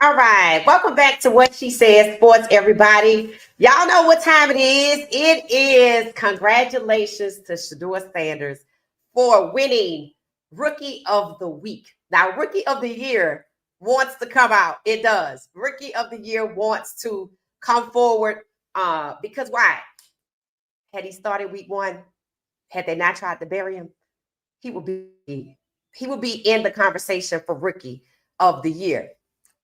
All right, welcome back to What She Says Sports, everybody. Y'all know what time it is. It is congratulations to Shedeur Sanders for winning Rookie of the Week. Now, Rookie of the Year wants to come out. It does. Rookie of the Year wants to come forward because why? Had he started week one, had they not tried to bury him, he would be in the conversation for Rookie of the Year,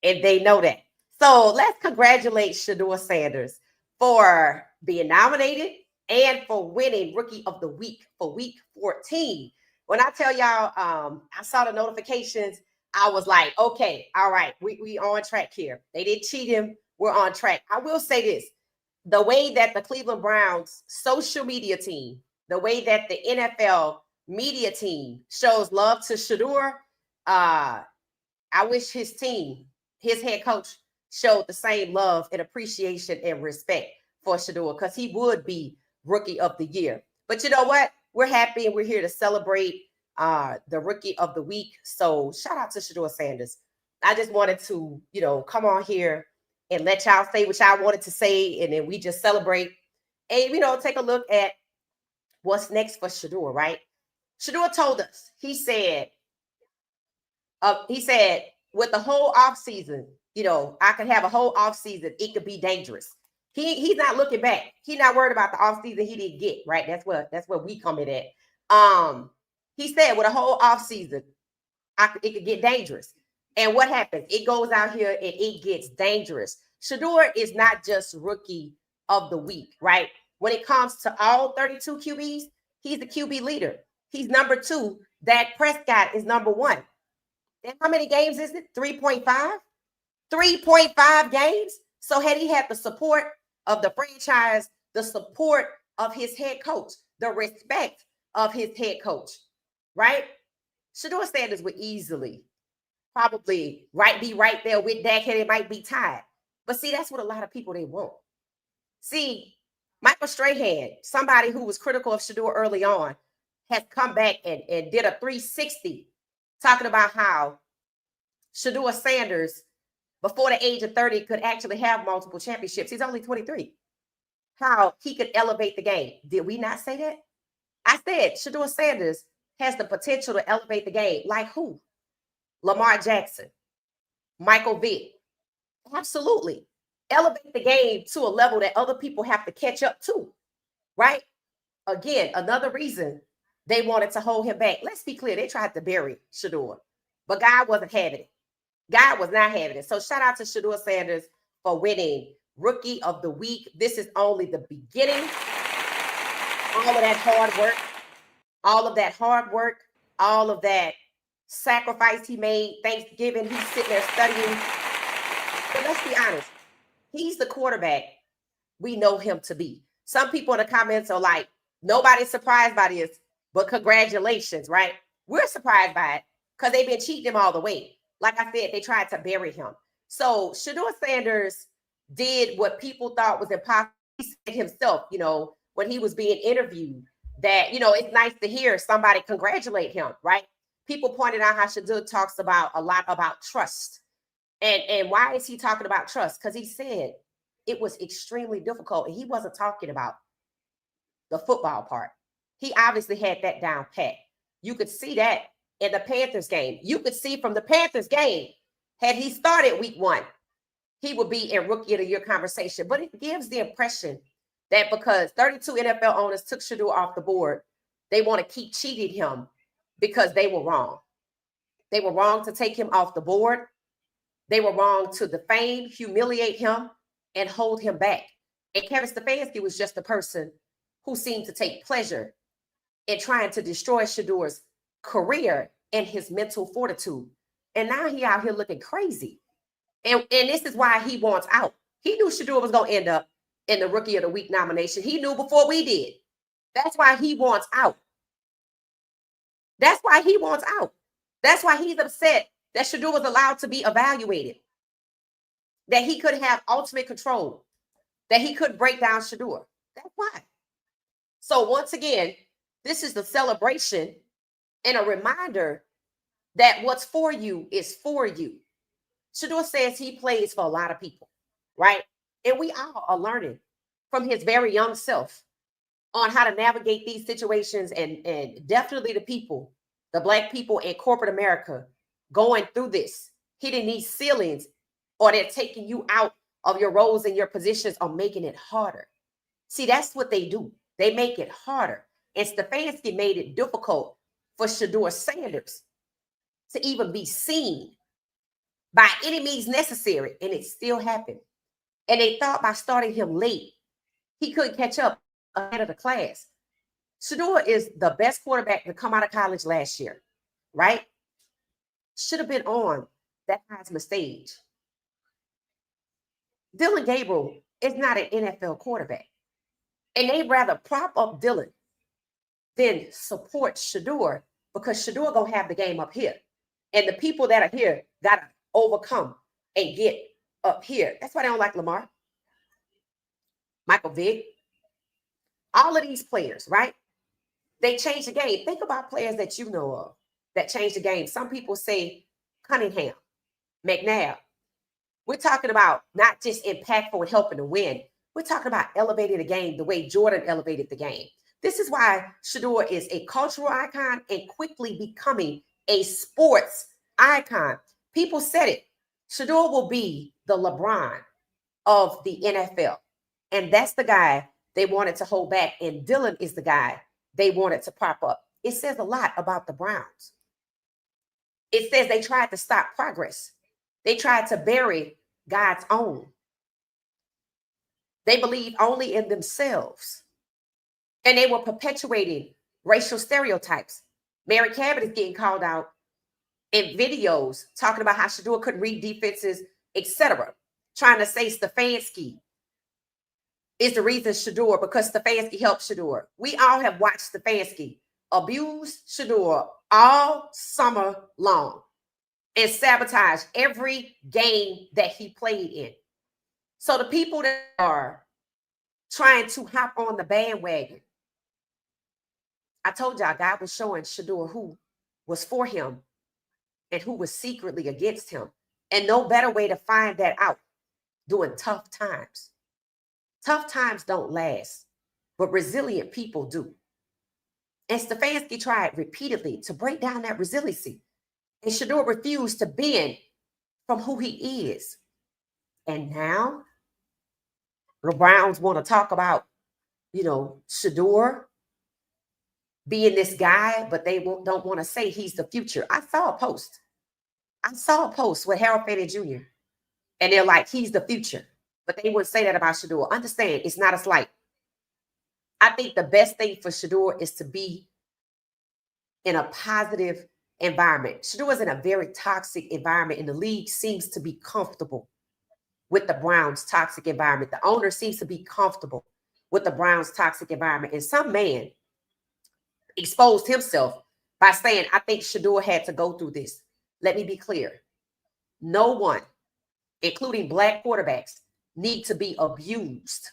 and they know that. So let's congratulate Shedeur Sanders for being nominated and for winning Rookie of the Week for Week 14. When I tell y'all, I saw the notifications. I was like, okay, all right, we on track here. They didn't cheat him. We're on track. I will say this: the way that the Cleveland Browns social media team, the way that the NFL media team shows love to Shedeur, I wish his team, his head coach, showed the same love and appreciation and respect for Shedeur because he would be Rookie of the Year. But you know what? We're happy and we're here to celebrate the Rookie of the Week. So shout out to Shedeur Sanders. I just wanted to, come on here and let y'all say what y'all wanted to say, and then we just celebrate and, take a look at what's next for Shedeur, right? Shedeur told us, he said, with the whole off season, I could have a whole off season. It could be dangerous. He's not looking back. He's not worried about the off season he didn't get, right? That's where we come in at. He said with a whole off season, it could get dangerous. And what happens? It goes out here and it gets dangerous. Shedeur is not just Rookie of the Week, right? When it comes to all 32 QBs, he's the QB leader. He's number two. Dak Prescott is number one. And how many games is it? 3.5? 3.5 games. So had he had the support of the franchise, the support of his head coach, the respect of his head coach, right? Shedeur Sanders would easily probably be right there with Dak, and it might be tied. But see, that's what a lot of people they want. See, Michael Strahan, somebody who was critical of Shedeur early on, has come back and did a 360 talking about how Shedeur Sanders, before the age of 30, could actually have multiple championships. He's only 23. How he could elevate the game. Did we not say that? I said Shedeur Sanders has the potential to elevate the game. Like who? Lamar Jackson, Michael Vick. Absolutely. Elevate the game to a level that other people have to catch up to, right? Again, another reason they wanted to hold him back. Let's be clear. They tried to bury Shedeur, but God wasn't having it. God was not having it. So shout out to Shedeur Sanders for winning Rookie of the Week. This is only the beginning. All of that hard work, all of that sacrifice he made, Thanksgiving, he's sitting there studying. But let's be honest. He's the quarterback we know him to be. Some people in the comments are like, nobody's surprised by this, but congratulations, right? We're surprised by it because they've been cheating him all the way. Like I said, they tried to bury him. So Shedeur Sanders did what people thought was impossible. He said himself, when he was being interviewed, that, it's nice to hear somebody congratulate him, right? People pointed out how Shedeur talks about a lot about trust. And why is he talking about trust? Because he said it was extremely difficult. And he wasn't talking about the football part. He obviously had that down pat. You could see that in the Panthers game. You could see from the Panthers game, had he started week one, he would be in Rookie of the Year conversation. But it gives the impression that because 32 NFL owners took Shedeur off the board, they want to keep cheating him because they were wrong. They were wrong to take him off the board. They were wrong to defame, humiliate him, and hold him back. And Kevin Stefanski was just a person who seemed to take pleasure in trying to destroy Shedeur's career and his mental fortitude. And now he out here looking crazy. And this is why he wants out. He knew Shedeur was going to end up in the Rookie of the Week nomination. He knew before we did. That's why he wants out. That's why he wants out. That's why he's upset that Shedeur was allowed to be evaluated, that he could have ultimate control, that he could break down Shedeur. That's why. So once again, this is the celebration and a reminder that what's for you is for you. Shedeur says he plays for a lot of people, right? And we all are learning from his very young self on how to navigate these situations, and definitely the people, the Black people in corporate America going through this, hitting these ceilings, or they're taking you out of your roles and your positions, or making it harder. See, that's what they do. They make it harder. And Stefanski made it difficult for Shedeur Sanders to even be seen by any means necessary, and it still happened. And they thought by starting him late, he couldn't catch up ahead of the class. Shedeur is the best quarterback to come out of college last year, right? Should have been on that Heisman stage. Dylan Gabriel is not an NFL quarterback. And they'd rather prop up Dylan than support Shedeur, because Shedeur gonna have the game up here. And the people that are here gotta overcome and get up here. That's why they don't like Lamar, Michael Vick, all of these players, right? They change the game. Think about players that you know of that change the game. Some people say Cunningham, McNabb. We're talking about not just impactful and helping to win. We're talking about elevating the game the way Jordan elevated the game. This is why Shedeur is a cultural icon and quickly becoming a sports icon. People said it. Shedeur will be the LeBron of the NFL. And that's the guy they wanted to hold back. And Dylan is the guy they wanted to prop up. It says a lot about the Browns. It says they tried to stop progress. They tried to bury God's own. They believe only in themselves. And they were perpetuating racial stereotypes. Mary Cabot is getting called out in videos talking about how Shedeur couldn't read defenses, etc. Trying to say Stefanski is the reason Shedeur, because Stefanski helped Shedeur. We all have watched Stefanski abuse Shedeur all summer long and sabotage every game that he played in. So the people that are trying to hop on the bandwagon, I told y'all God was showing Shedeur who was for him and who was secretly against him. And no better way to find that out during tough times. Tough times don't last, but resilient people do. And Stefanski tried repeatedly to break down that resiliency. And Shedeur refused to bend from who he is. And now the Browns want to talk about, Shedeur being this guy, but they don't want to say he's the future. I saw a post with Harold Fanning Jr. And they're like, he's the future. But they wouldn't say that about Shedeur. Understand, it's not a slight. I think the best thing for Shedeur is to be in a positive environment. Shedeur is in a very toxic environment, and the league seems to be comfortable with the Browns' toxic environment. The owner seems to be comfortable with the Browns' toxic environment. And some man exposed himself by saying, I think Shedeur had to go through this. Let me be clear. No one, including Black quarterbacks, need to be abused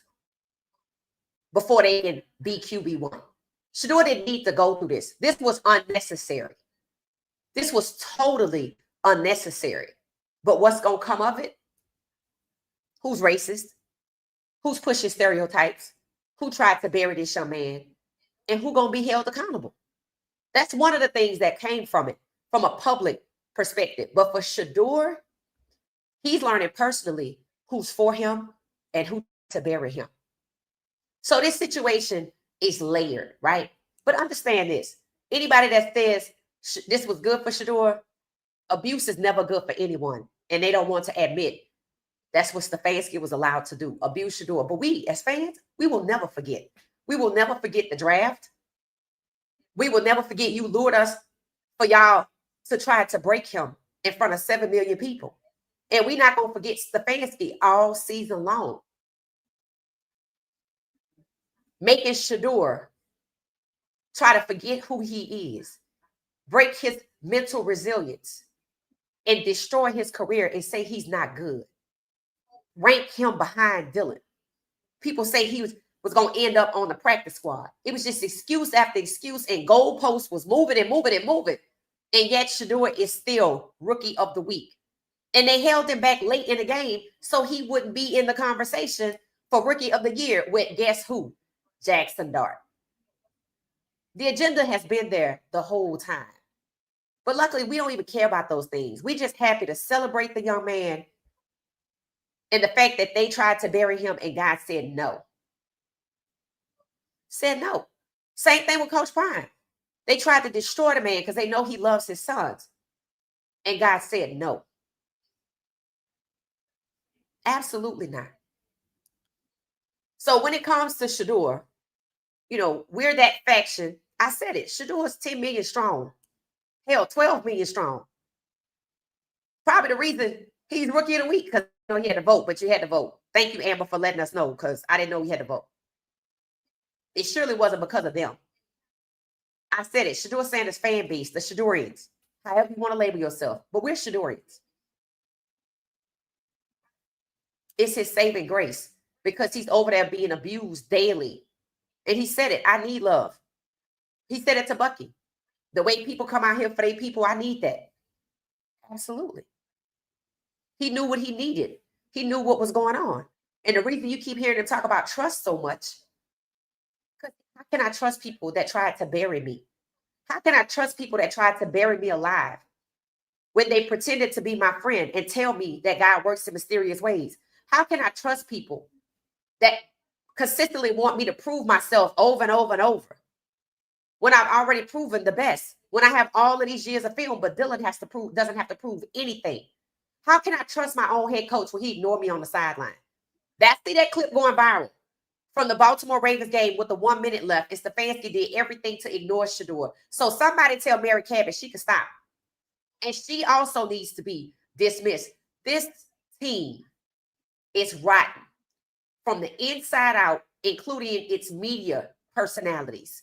before they can be QB1. Shedeur didn't need to go through this. This was unnecessary. This was totally unnecessary. But what's going to come of it? Who's racist? Who's pushing stereotypes? Who tried to bury this young man? And who going to be held accountable? That's one of the things that came from it, from a public perspective. But for Shedeur, he's learning personally who's for him and who to bury him. So this situation is layered, right? But understand this. Anybody that says this was good for Shedeur, abuse is never good for anyone. And they don't want to admit that's what Stefanski was allowed to do, abuse Shedeur. But we, as fans, we will never forget. We will never forget the draft. We will never forget you lured us for y'all to try to break him in front of 7 million people. And we're not going to forget Stefanski all season long, making Shedeur try to forget who he is, break his mental resilience, and destroy his career and say he's not good. Rank him behind Dylan. People say he was going to end up on the practice squad. It was just excuse after excuse, and goalpost was moving and moving and moving. And yet Shedeur is still rookie of the week. And they held him back late in the game so he wouldn't be in the conversation for Rookie of the Year with guess who? Jackson Dart. The agenda has been there the whole time. But luckily, we don't even care about those things. We're just happy to celebrate the young man and the fact that they tried to bury him and God said no. Said no. Same thing with Coach Prime. They tried to destroy the man because they know he loves his sons. And God said no. Absolutely not. So when it comes to Shedeur, we're that faction. I said it. Shedeur's 10 million strong. Hell, 12 million strong. Probably the reason he's Rookie of the Week because he had to vote, but you had to vote. Thank you, Amber, for letting us know because I didn't know he had to vote. It surely wasn't because of them. I said it. Shedeur Sanders fan base, the Shedeurians, however you want to label yourself, but we're Shedeurians. It's his saving grace because he's over there being abused daily. And he said it. I need love. He said it to Bucky. The way people come out here for their people, I need that. Absolutely. He knew what he needed. He knew what was going on. And the reason you keep hearing him talk about trust so much, because how can I trust people that tried to bury me? How can I trust people that tried to bury me alive when they pretended to be my friend and tell me that God works in mysterious ways? How can I trust people that consistently want me to prove myself over and over and over when I've already proven the best? When I have all of these years of film, but Dylan doesn't have to prove anything. How can I trust my own head coach when he ignored me on the sideline? See that clip going viral from the Baltimore Ravens game with the 1 minute left. And Stefanski did everything to ignore Shedeur. So somebody tell Mary Cabot she can stop. And she also needs to be dismissed. This team is rotten from the inside out, including its media personalities.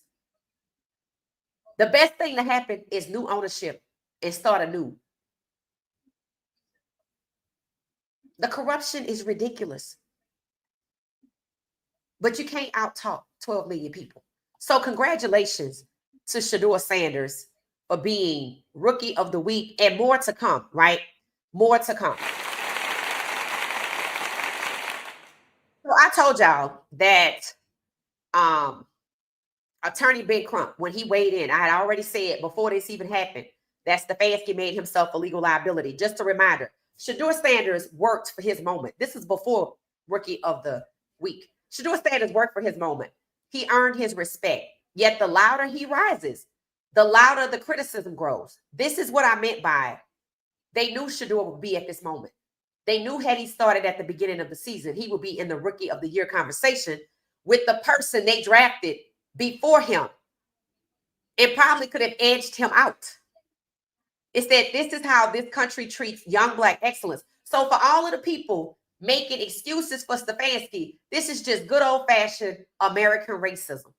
The best thing to happen is new ownership and start anew. The corruption is ridiculous. But you can't out-talk 12 million people. So congratulations to Shedeur Sanders for being Rookie of the Week and more to come, right? More to come. So I told y'all that Attorney Ben Crump, when he weighed in, I had already said before this even happened, that Stefanski made himself a legal liability. Just a reminder, Shedeur Sanders worked for his moment. This is before Rookie of the Week. Shedeur Sanders worked for his moment. He earned his respect. Yet the louder he rises, the louder the criticism grows. This is what I meant by they knew Shedeur would be at this moment. They knew had he started at the beginning of the season, he would be in the Rookie of the Year conversation with the person they drafted before him and probably could have edged him out. It's that this is how this country treats young Black excellence. So for all of the people making excuses for Stefanski, this is just good old-fashioned American racism.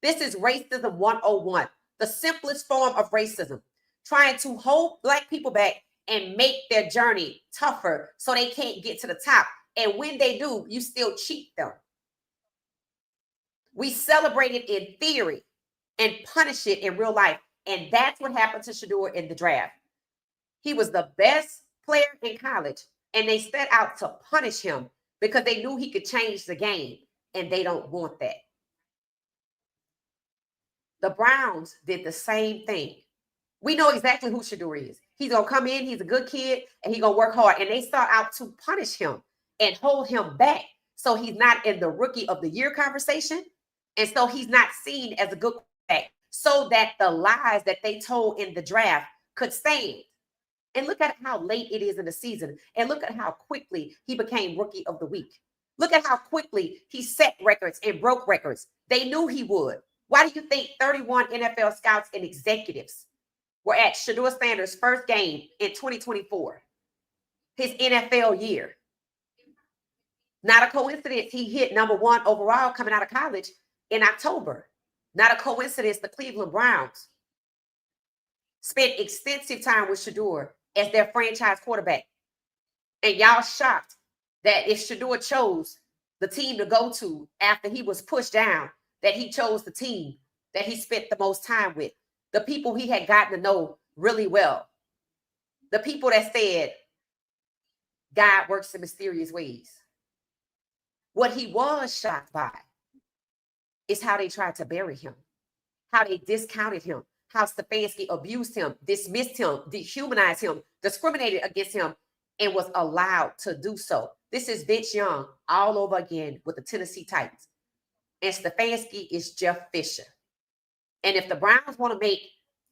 This is racism 101, the simplest form of racism, trying to hold Black people back and make their journey tougher so they can't get to the top. And when they do, you still cheat them. We celebrate it in theory and punish it in real life. And that's what happened to Shedeur in the draft. He was the best player in college, and they set out to punish him because they knew he could change the game, and they don't want that. The Browns did the same thing. We know exactly who Shedeur is. He's going to come in, he's a good kid, and he's going to work hard. And they start out to punish him and hold him back so he's not in the Rookie of the Year conversation. And so he's not seen as a good quarterback so that the lies that they told in the draft could stand. And look at how late it is in the season. And look at how quickly he became Rookie of the Week. Look at how quickly he set records and broke records. They knew he would. Why do you think 31 NFL scouts and executives were at Shedeur Sanders' first game in 2024, his NFL year? Not a coincidence he hit #1 overall coming out of college in October. Not a coincidence the Cleveland Browns spent extensive time with Shedeur as their franchise quarterback. And y'all shocked that if Shedeur chose the team to go to after he was pushed down, that he chose the team that he spent the most time with, the people he had gotten to know really well, the people that said, God works in mysterious ways. What he was shocked by is how they tried to bury him, how they discounted him, how Stefanski abused him, dismissed him, dehumanized him, discriminated against him, and was allowed to do so. This is Vince Young all over again with the Tennessee Titans. And Stefanski is Jeff Fisher. And if the Browns want to make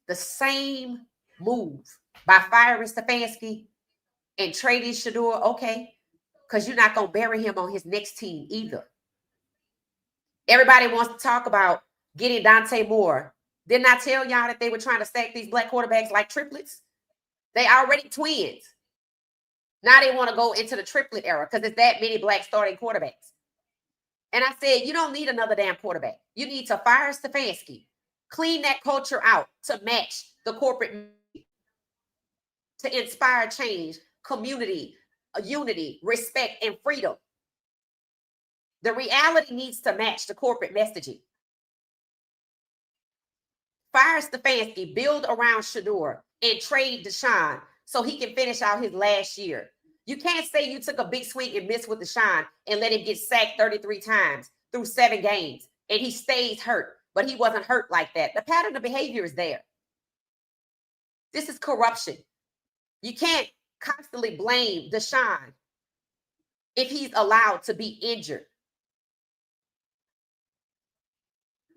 the same move by firing Stefanski and trading Shedeur, okay, because you're not going to bury him on his next team either. Everybody wants to talk about getting Dante Moore. Didn't I tell y'all that they were trying to stack these black quarterbacks like triplets? They already twins. Now they want to go into the triplet era because there's that many black starting quarterbacks. And I said, you don't need another damn quarterback. You need to fire Stefanski, clean that culture out to match the corporate, to inspire change, community, unity, respect, and freedom. The reality needs to match the corporate messaging. Fire Stefanski, build around Shedeur, and trade Deshaun so he can finish out his last year. You can't say you took a big swing and missed with Deshaun and let him get sacked 33 times through 7 games, and he stays hurt, but he wasn't hurt like that. The pattern of behavior is there. This is corruption. You can't constantly blame Deshaun if he's allowed to be injured.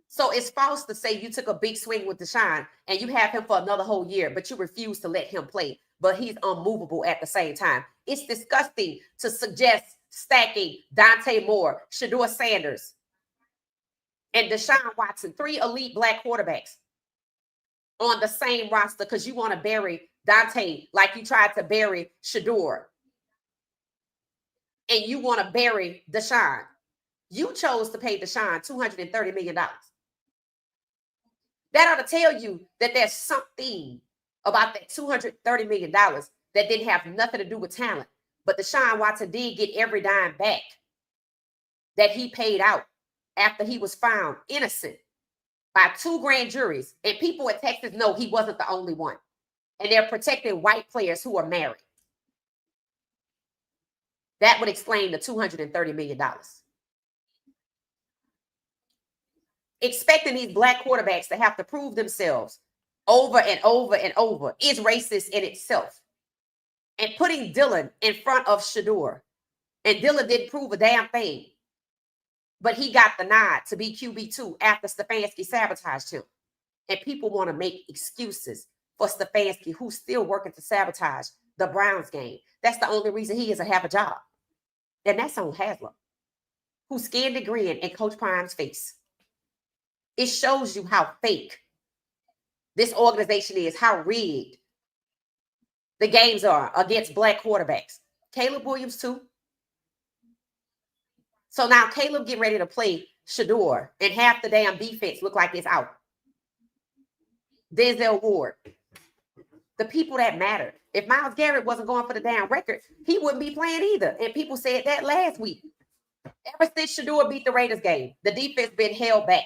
So it's false to say you took a big swing with Deshaun and you have him for another whole year, but you refuse to let him play, but he's unmovable at the same time. It's disgusting to suggest stacking Dante Moore, Shedeur Sanders, and Deshaun Watson, 3 elite black quarterbacks on the same roster because you want to bury Dante like you tried to bury Shedeur. And you want to bury Deshaun. You chose to pay Deshaun $230 million. That ought to tell you that there's something about that $230 million that didn't have nothing to do with talent. But Deshaun Watson did get every dime back that he paid out after he was found innocent by 2 grand juries. And people in Texas know he wasn't the only one. And they're protecting white players who are married. That would explain the $230 million. Expecting these black quarterbacks to have to prove themselves over and over and over is racist in itself. And putting Dylan in front of Shedeur, and Dylan didn't prove a damn thing, but he got the nod to be QB2 after Stefanski sabotaged him. And people want to make excuses for Stefanski, who's still working to sabotage the Browns game. That's the only reason he doesn't have a job. And that's on Haslam, who skinned and grinned in Coach Prime's face. It shows you how fake this organization is, how rigged the games are against black quarterbacks. Caleb Williams too. So now Caleb get ready to play Shedeur, and half the damn defense look like it's out. Denzel Ward. The people that matter. If Myles Garrett wasn't going for the damn record, he wouldn't be playing either. And people said that last week. Ever since Shedeur beat the Raiders game, the defense been held back.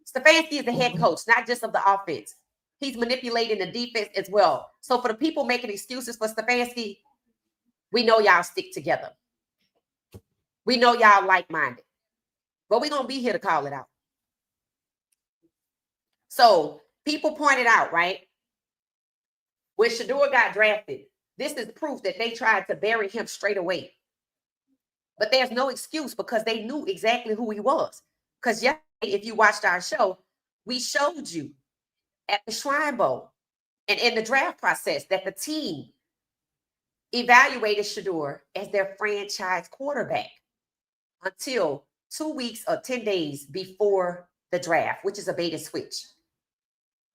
Stefanski is the head coach, not just of the offense. He's manipulating the defense as well. So for the people making excuses for Stefanski, we know y'all stick together. We know y'all like-minded. But we're going to be here to call it out. So people pointed out, right? When Shedeur got drafted, this is proof that they tried to bury him straight away. But there's no excuse because they knew exactly who he was. Because yesterday, if you watched our show, we showed you at the Shrine Bowl and in the draft process that the team evaluated Shedeur as their franchise quarterback until 2 weeks or 10 days before the draft, which is a bait and switch.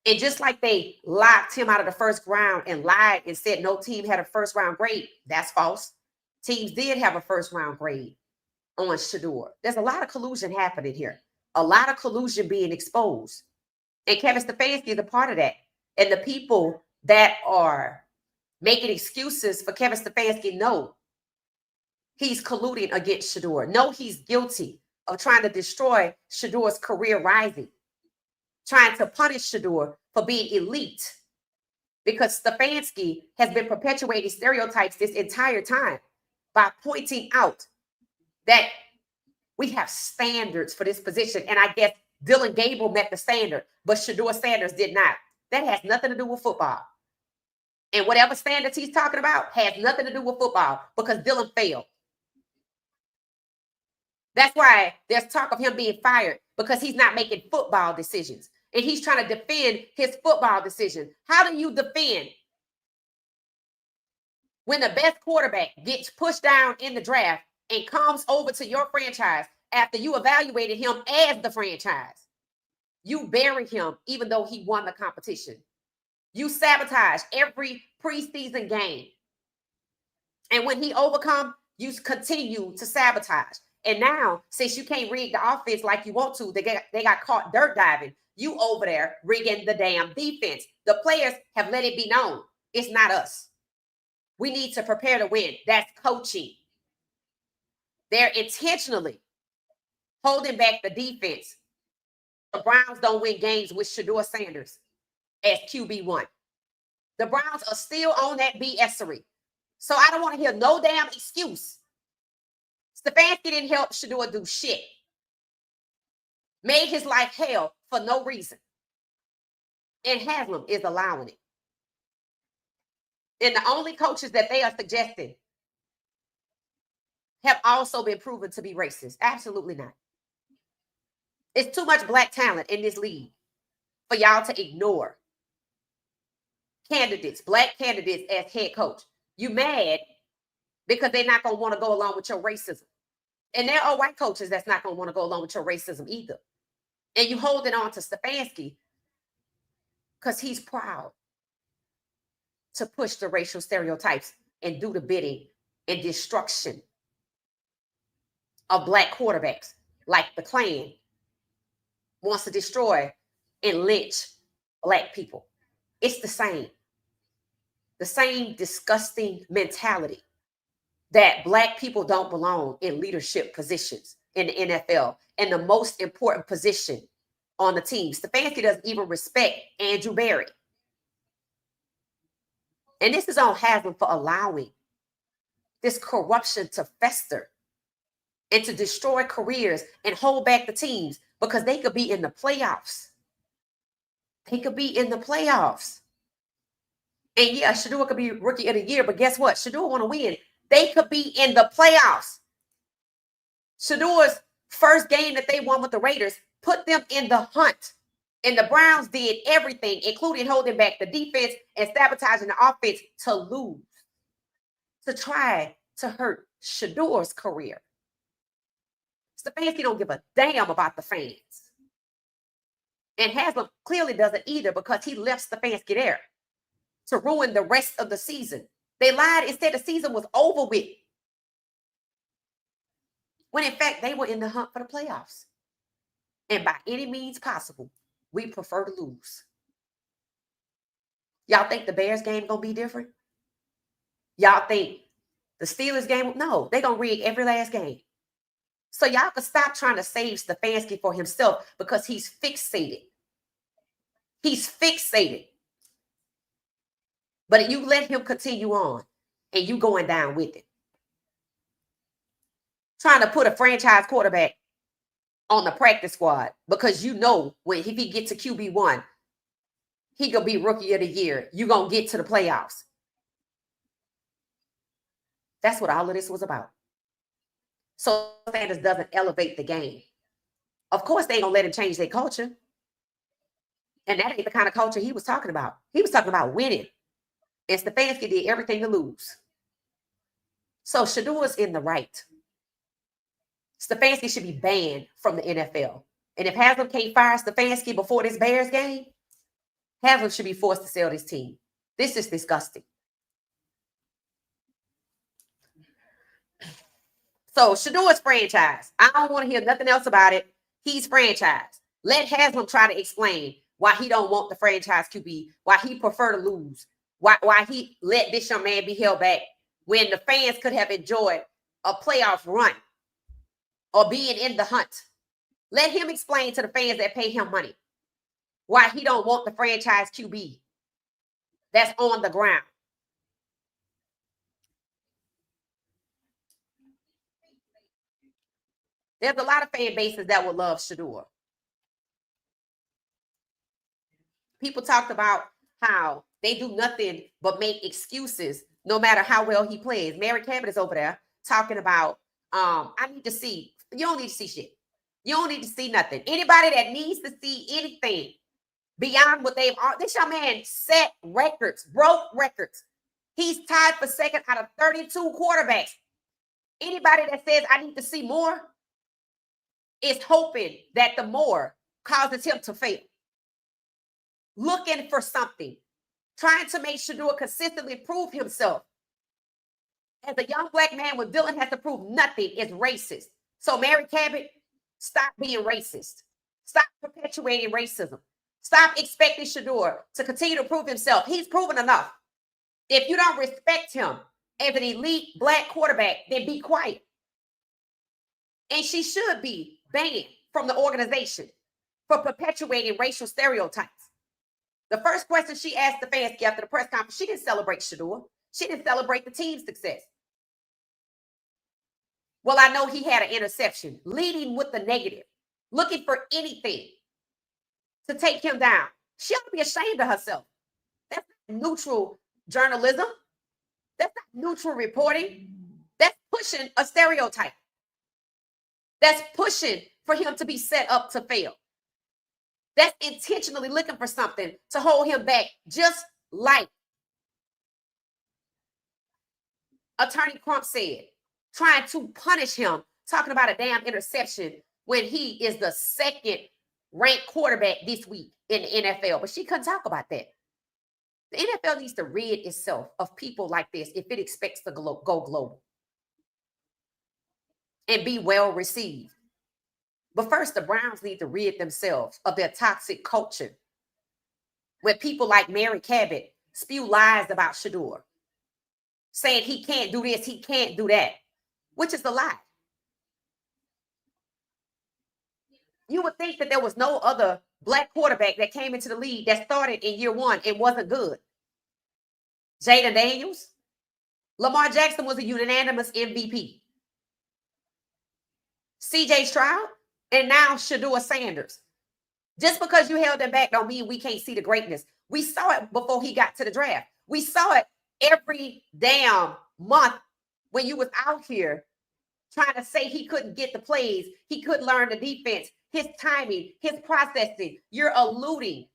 And just like they locked him out of the first round and lied and said no team had a first round grade, that's false. Teams did have a first round grade on Shedeur. There's a lot of collusion happening here. A lot of collusion being exposed. And Kevin Stefanski is a part of that. And the people that are making excuses for Kevin Stefanski know he's colluding against Shedeur. No, he's guilty of trying to destroy Shedeur's career rising, trying to punish Shedeur for being elite because Stefanski has been perpetuating stereotypes this entire time by pointing out that we have standards for this position. And I guess Dylan Gable met the standard, but Shedeur Sanders did not. That has nothing to do with football. And whatever standards he's talking about has nothing to do with football because Dylan failed. That's why there's talk of him being fired because he's not making football decisions. And he's trying to defend his football decision. How do you defend when the best quarterback gets pushed down in the draft and comes over to your franchise after you evaluated him as the franchise? You bury him even though he won the competition. You sabotage every preseason game. And when he overcomes, you continue to sabotage. And now, since you can't rig the offense like you want to, they got caught dirt diving. You over there rigging the damn defense. The players have let it be known. It's not us. We need to prepare to win. That's coaching. They're intentionally holding back the defense. The Browns don't win games with Shedeur Sanders as QB1. The Browns are still on that BS-ery. So I don't want to hear no damn excuse. Stefanski didn't help Shedeur do shit. Made his life hell for no reason. And Haslam is allowing it. And the only coaches that they are suggesting have also been proven to be racist. Absolutely not. It's too much black talent in this league for y'all to ignore candidates, black candidates as head coach. You mad because they're not going to want to go along with your racism. And there are white coaches that's not going to want to go along with your racism either. And you holding on to Stefanski because he's proud to push the racial stereotypes and do the bidding and destruction of black quarterbacks like the Klan wants to destroy and lynch black people. It's the same disgusting mentality that black people don't belong in leadership positions in the NFL and the most important position on the team. Stefanski doesn't even respect Andrew Berry. And this is on Haslam for allowing this corruption to fester and to destroy careers and hold back the teams because they could be in the playoffs. They could be in the playoffs. And yeah, Shedeur could be rookie of the year, but guess what? Shedeur want to win. They could be in the playoffs. Shedeur's first game that they won with the Raiders put them in the hunt. And the Browns did everything, including holding back the defense and sabotaging the offense to lose, to try to hurt Shedeur's career. Stefanski don't give a damn about the fans. And Haslam clearly doesn't either because he left Stefanski there to ruin the rest of the season. They lied and said the season was over with. When in fact, they were in the hunt for the playoffs. And by any means possible, we prefer to lose. Y'all think the Bears game gonna be different? Y'all think the Steelers game? No, they're gonna rig every last game. So y'all can stop trying to save Stefanski for himself because he's fixated. He's fixated. But you let him continue on and you going down with it. Trying to put a franchise quarterback on the practice squad because you know when if he gets to QB1, he gonna be rookie of the year. You're gonna get to the playoffs. That's what all of this was about. So Sanders doesn't elevate the game. Of course, they ain't gonna let him change their culture. And that ain't the kind of culture he was talking about. He was talking about winning. And Stefanski did everything to lose. So Shedeur's in the right. Stefanski should be banned from the NFL. And if Haslam can't fire Stefanski before this Bears game, Haslam should be forced to sell this team. This is disgusting. So Shedeur's franchise. I don't want to hear nothing else about it. He's franchised. Let Haslam try to explain why he don't want the franchise QB, why he prefer to lose, why he let this young man be held back when the fans could have enjoyed a playoff run or being in the hunt. Let him explain to the fans that pay him money why he don't want the franchise QB. that's on the ground. There's a lot of fan bases that would love Shedeur. People talked about how they do nothing but make excuses no matter how well he plays. Mary Cabot is over there talking about, I need to see. You don't need to see shit. You don't need to see nothing. Anybody that needs to see anything beyond what they've, this young man set records, broke records. He's tied for second out of 32 quarterbacks. Anybody that says I need to see more is hoping that the more causes him to fail. Looking for something, trying to make Shedeur consistently prove himself. As a young black man, what Dylan has to prove nothing is racist. So Mary Cabot, stop being racist. Stop perpetuating racism. Stop expecting Shedeur to continue to prove himself. He's proven enough. If you don't respect him as an elite black quarterback, then be quiet. And she should be banned from the organization for perpetuating racial stereotypes. The first question she asked Stefanski after the press conference, she didn't celebrate Shedeur. She didn't celebrate the team's success. Well, I know he had an interception, leading with the negative, looking for anything to take him down. She ought to be ashamed of herself. That's not neutral journalism. That's not neutral reporting. That's pushing a stereotype. That's pushing for him to be set up to fail. That's intentionally looking for something to hold him back, just like Attorney Crump said, trying to punish him, talking about a damn interception when he is the second ranked quarterback this week in the NFL. But she couldn't talk about that. The NFL needs to rid itself of people like this if it expects to go global and be well received. But first, the Browns need to rid themselves of their toxic culture where people like Mary Cabot spew lies about Shedeur, saying he can't do this, he can't do that, which is a lie. You would think that there was no other black quarterback that came into the league that started in year one and wasn't good. Jaden Daniels, Lamar Jackson was a unanimous MVP. CJ Stroud, and now Shedeur Sanders. Just because you held them back don't mean we can't see the greatness. We saw it before he got to the draft. We saw it every damn month when you was out here trying to say he couldn't get the plays, he couldn't learn the defense, his timing, his processing. You're alluding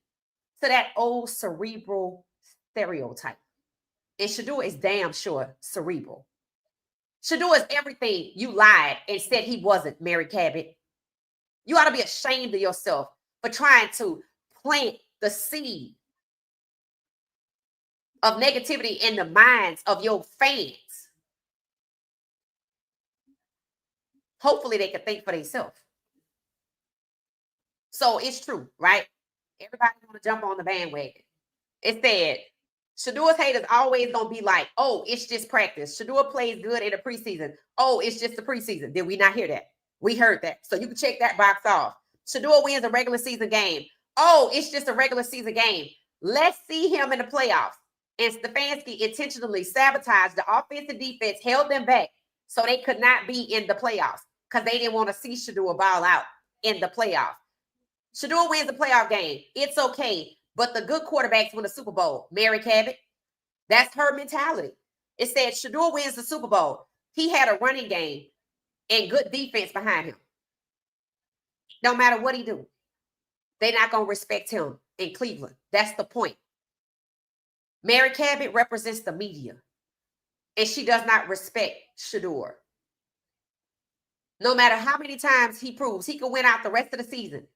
to that old cerebral stereotype. And Shedeur is damn sure cerebral. Shedeur is everything you lied and said he wasn't, Mary Cabot. You ought to be ashamed of yourself for trying to plant the seed of negativity in the minds of your fans. Hopefully they can think for themselves. So it's true, right? Everybody want to jump on the bandwagon. It said, Shedeur's haters always going to be like, oh, it's just practice. Shedeur plays good in the preseason. Oh, it's just the preseason. Did we not hear that? We heard that. So you can check that box off. Shedeur wins a regular season game. Oh, it's just a regular season game. Let's see him in the playoffs. And Stefanski intentionally sabotaged the offense and defense, held them back so they could not be in the playoffs because they didn't want to see Shedeur ball out in the playoffs. Shedeur wins the playoff game. It's okay. But the good quarterbacks win the Super Bowl. Mary Cabot, that's her mentality. It said Shedeur wins the Super Bowl. He had a running game and good defense behind him. No matter what he do, they're not going to respect him in Cleveland. That's the point. Mary Cabot represents the media, and she does not respect Shedeur. No matter how many times he proves he can win out the rest of the season.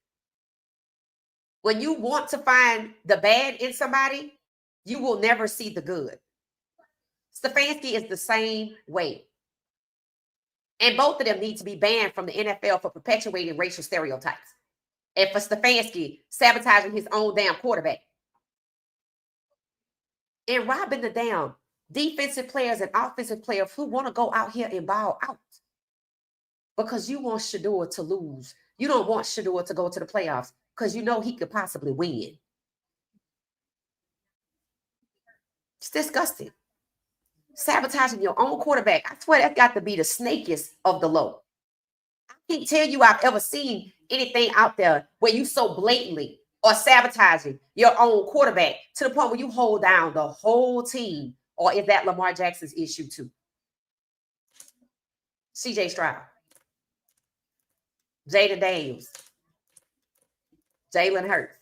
When you want to find the bad in somebody, you will never see the good. Stefanski is the same way. And both of them need to be banned from the NFL for perpetuating racial stereotypes. And for Stefanski, sabotaging his own damn quarterback. And robbing the damn defensive players and offensive players who want to go out here and ball out. Because you want Shedeur to lose. You don't want Shedeur to go to the playoffs because you know he could possibly win. It's disgusting. Sabotaging your own quarterback. I swear that's got to be the snakiest of the low. I can't tell you I've ever seen anything out there where you so blatantly or sabotaging your own quarterback to the point where you hold down the whole team. Or is that Lamar Jackson's issue too? CJ Stroud, Jada Daniels, Jalen Hurts.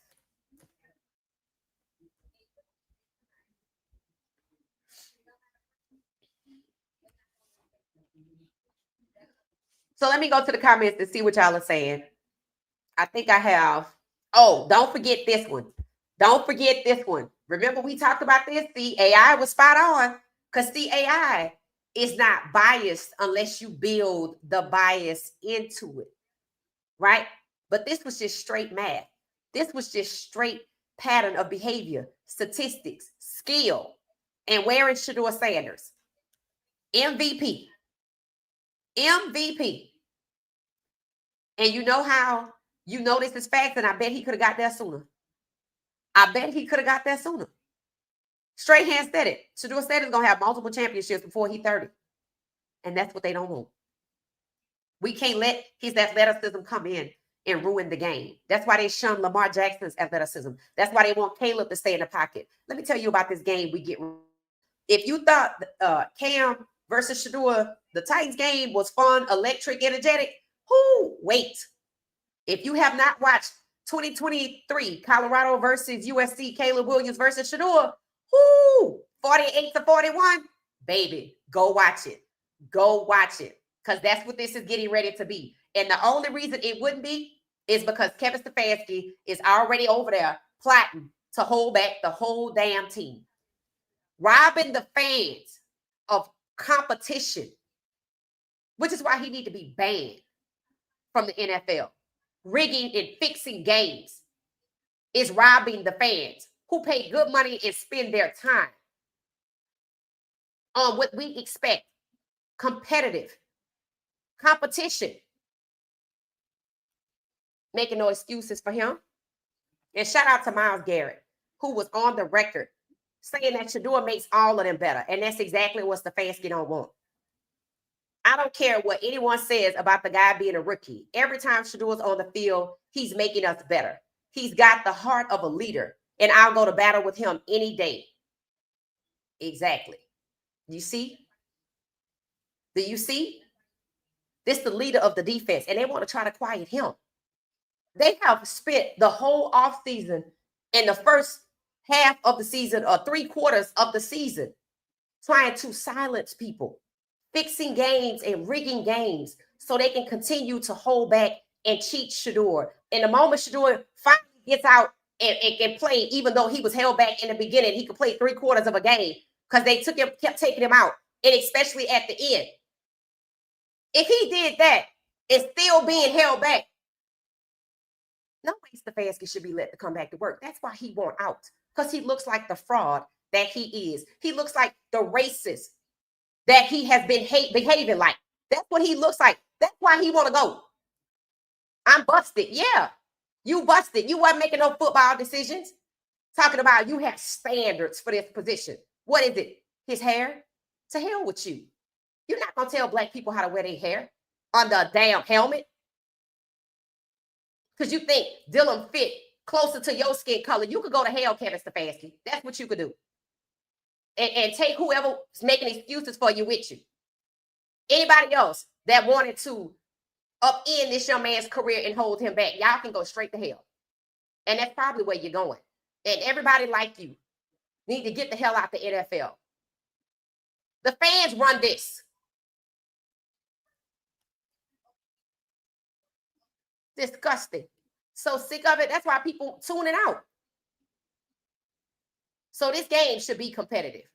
So let me go to the comments and see what y'all are saying. I think I have. Oh, don't forget this one. Don't forget this one. Remember we talked about this? The AI was spot on because the AI is not biased unless you build the bias into it, right? But this was just straight math. This was just straight pattern of behavior, statistics, skill. And where is Shedeur Sanders? MVP. MVP. And you know how you know this is facts, and I bet he could have got there sooner. I bet he could have got there sooner. Straight hand said it. Shedeur Sanders is going to have multiple championships before he's 30. And that's what they don't want. We can't let his athleticism come in and ruin the game. That's why they shun Lamar Jackson's athleticism. That's why they want Caleb to stay in the pocket. Let me tell you about this game we get. If you thought Cam versus Shedeur, the Titans game was fun, electric, energetic, wait. If you have not watched 2023 Colorado versus USC, Caleb Williams versus Shedeur, 48-41, baby, go watch it. Go watch it. Because that's what this is getting ready to be. And the only reason it wouldn't be is because Kevin Stefanski is already over there plotting to hold back the whole damn team. Robbing the fans of competition, which is why he needs to be banned from the NFL. Rigging and fixing games is robbing the fans who pay good money and spend their time on what we expect. Competitive competition. Making no excuses for him. And shout out to Myles Garrett, who was on the record saying that Shedeur makes all of them better. And that's exactly what Stefanski don't want. I don't care what anyone says about the guy being a rookie. Every time Shedeur's on the field, he's making us better. He's got the heart of a leader. And I'll go to battle with him any day. Exactly. You see? Do you see? This is the leader of the defense, and they want to try to quiet him. They have spent the whole offseason and the first half of the season or 3/4 of the season trying to silence people, fixing games and rigging games so they can continue to hold back and cheat Shedeur. And the moment Shedeur finally gets out and can play, even though he was held back in the beginning, he could play 3/4 of a game because they kept taking him out, and especially at the end. If he did that and still being held back, no way Stefanski should be let to come back to work. That's why he won't out, because he looks like the fraud that he is. He looks like the racist that he has been behaving like. That's what he looks like. That's why he want to go. I'm busted. Yeah, you busted. You wasn't making no football decisions. Talking about you have standards for this position. What is it? His hair? To hell with you. You're not going to tell black people how to wear their hair under a damn helmet. Because you think Dylan fit closer to your skin color. You could go to hell, Kevin Stefanski. That's what you could do. And take whoever's making excuses for you with you. Anybody else that wanted to upend this young man's career and hold him back, y'all can go straight to hell. And that's probably where you're going. And everybody like you need to get the hell out the NFL. The fans run this. Disgusting. So sick of it. That's why people tuning out. So this game should be competitive.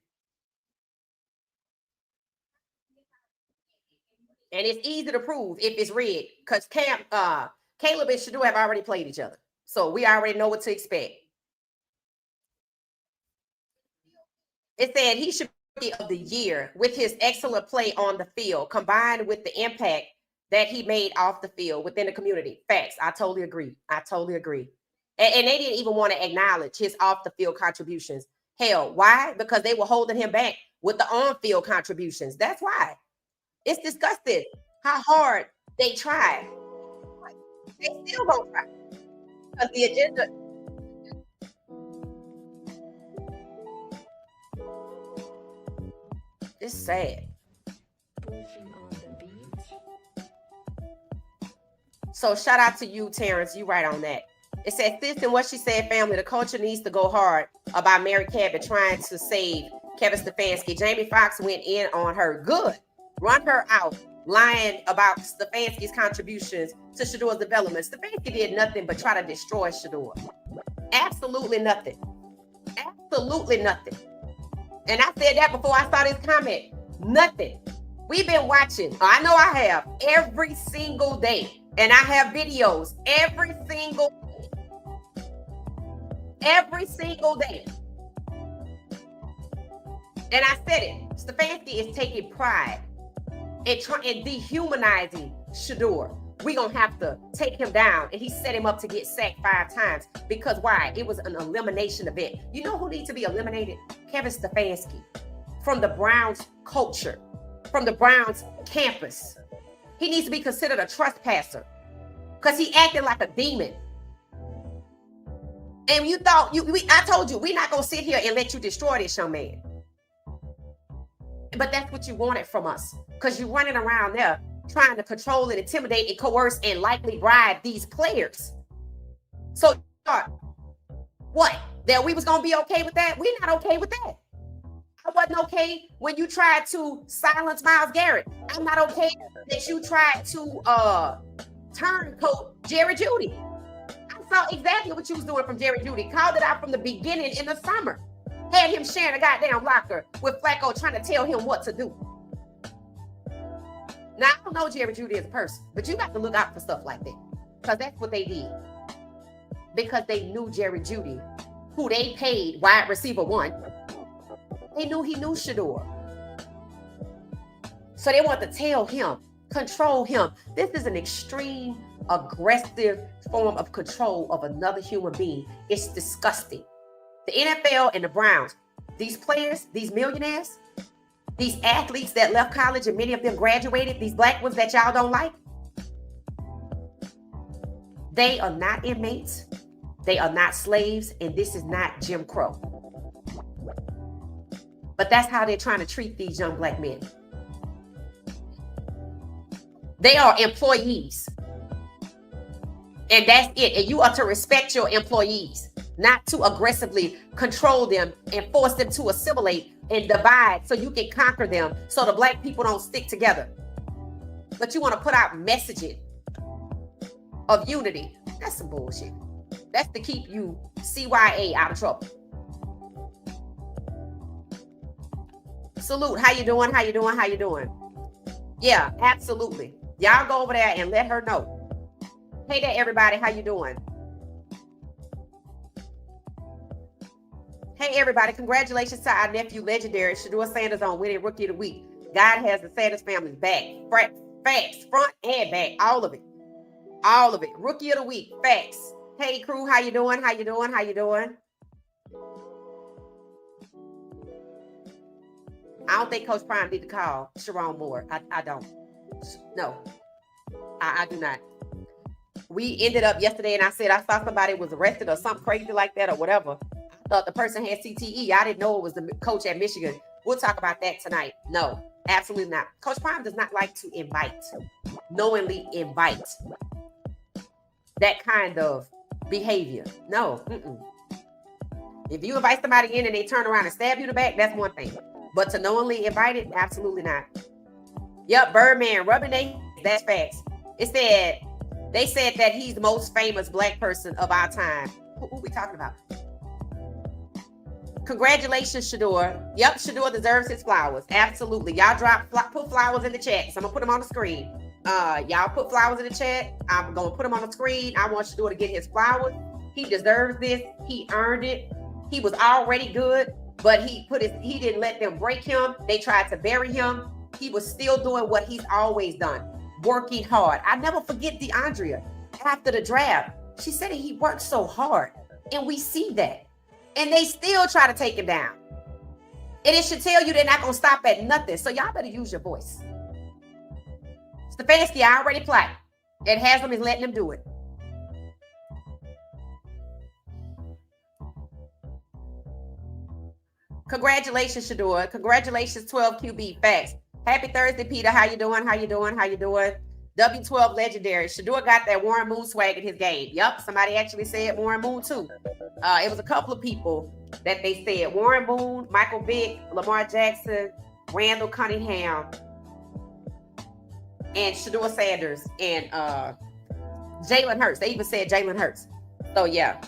And it's easy to prove if it's rigged, because Caleb and Shedeur have already played each other. So we already know what to expect. It said he should be of the year with his excellent play on the field, combined with the impact that he made off the field within the community. Facts. I totally agree. I totally agree. And they didn't even want to acknowledge his off the field contributions. Hell, why? Because they were holding him back with the on-field contributions. That's why. It's disgusting how hard they tried. They still gonna try because the agenda. It's sad. So shout out to you, Terrence. You right on that. It says this and what she said, family. The culture needs to go hard about Mary Cabot trying to save Kevin Stefanski. Jamie Foxx went in on her. Good. Run her out. Lying about Stefanski's contributions to Shedeur's development. Stefanski did nothing but try to destroy Shedeur. Absolutely nothing. Absolutely nothing. And I said that before I saw this comment. Nothing. We've been watching. I know I have every single day. And I have videos every single day. And I said it. Stefanski is taking pride in dehumanizing Shedeur. We're going to have to take him down. And he set him up to get sacked 5 times. Because why? It was an elimination event. You know who needs to be eliminated? Kevin Stefanski. From the Browns culture. From the Browns campus. He needs to be considered a trespasser. Because he acted like a demon. And you thought, I told you, we're not going to sit here and let you destroy this young man. But that's what you wanted from us. Because you're running around there trying to control and intimidate and coerce and likely bribe these players. So what? That we was going to be okay with that? We're not okay with that. I wasn't okay when you tried to silence Myles Garrett. I'm not okay that you tried to turncoat Jerry Jeudy. I saw exactly what you was doing from Jerry Jeudy. Called it out from the beginning in the summer. Had him sharing a goddamn locker with Flacco trying to tell him what to do. Now, I don't know Jerry Jeudy as a person, but you got to look out for stuff like that. Because that's what they did. Because they knew Jerry Jeudy, who they paid wide receiver 1. They knew he knew Shedeur. So they want to tell him, control him. This is an extreme, aggressive form of control of another human being. It's disgusting. The NFL and the Browns, these players, these millionaires, these athletes that left college and many of them graduated, these black ones that y'all don't like, they are not inmates. They are not slaves. And this is not Jim Crow. But that's how they're trying to treat these young black men. They are employees. And that's it. And you are to respect your employees, not to aggressively control them and force them to assimilate and divide so you can conquer them so the black people don't stick together. But you want to put out messaging of unity. That's some bullshit. That's to keep you CYA out of trouble. Salute. How you doing? How you doing? How you doing? Yeah, absolutely. Y'all go over there and let her know. Hey there, everybody. How you doing? Hey, everybody. Congratulations to our nephew, legendary Shedeur Sanders, on winning Rookie of the Week. God has the Sanders family's back. Facts, front and back. All of it. All of it. Rookie of the Week. Facts. Hey, crew. How you doing? How you doing? How you doing? I don't think Coach Prime need to call Sharon Moore. I don't. No. I do not. We ended up yesterday and I said I thought somebody was arrested or something crazy like that or whatever. I thought the person had CTE. I didn't know it was the coach at Michigan. We'll talk about that tonight. No, absolutely not. Coach Prime does not like to knowingly invite that kind of behavior. No. If you invite somebody in and they turn around and stab you in the back, that's one thing. But to knowingly invite it, absolutely not. Yep, Birdman, rubbing their, that's facts. They said that he's the most famous black person of our time. Who we talking about? Congratulations, Shedeur. Yep, Shedeur deserves his flowers. Absolutely. Y'all put flowers in the chat. So I'm gonna put them on the screen. Y'all put flowers in the chat. I'm gonna put them on the screen. I want Shedeur to get his flowers. He deserves this. He earned it. He was already good, but he didn't let them break him. They tried to bury him. He was still doing what he's always done, working hard. I never forget DeAndrea after the draft. She said he worked so hard, and we see that. And they still try to take him down. And it should tell you they're not going to stop at nothing. So y'all better use your voice. Stefanski already played. And Haslam is letting him do it. Congratulations, Shedeur. Congratulations, 12 QB facts. Happy Thursday, Peter. How you doing? How you doing? How you doing? W12 legendary. Shedeur got that Warren Moon swag in his game. Yep, somebody actually said Warren Moon too. It was a couple of people that they said. Warren Moon, Michael Vick, Lamar Jackson, Randall Cunningham, and Shedeur Sanders, and Jalen Hurts. They even said Jalen Hurts. So yeah.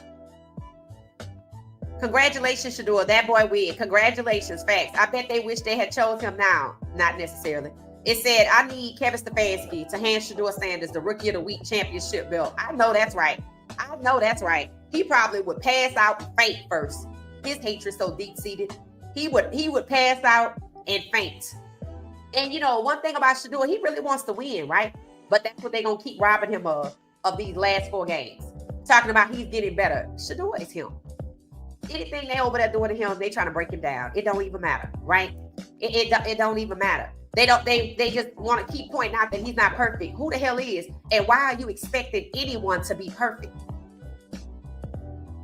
Congratulations, Shedeur. That boy win. Congratulations. Facts. I bet they wish they had chose him now. Not necessarily. It said, I need Kevin Stefanski to hand Shedeur Sanders the Rookie of the Week championship belt. I know that's right. I know that's right. He probably would pass out and faint first. His hatred's so deep-seated. He would pass out and faint. And you know, one thing about Shedeur, he really wants to win, right? But that's what they're going to keep robbing him of these last 4 games. Talking about he's getting better. Shedeur is him. Anything they over there doing to him, they trying to break him down. It don't even matter, right? It don't even matter. They just want to keep pointing out that he's not perfect. Who the hell is? And why are you expecting anyone to be perfect?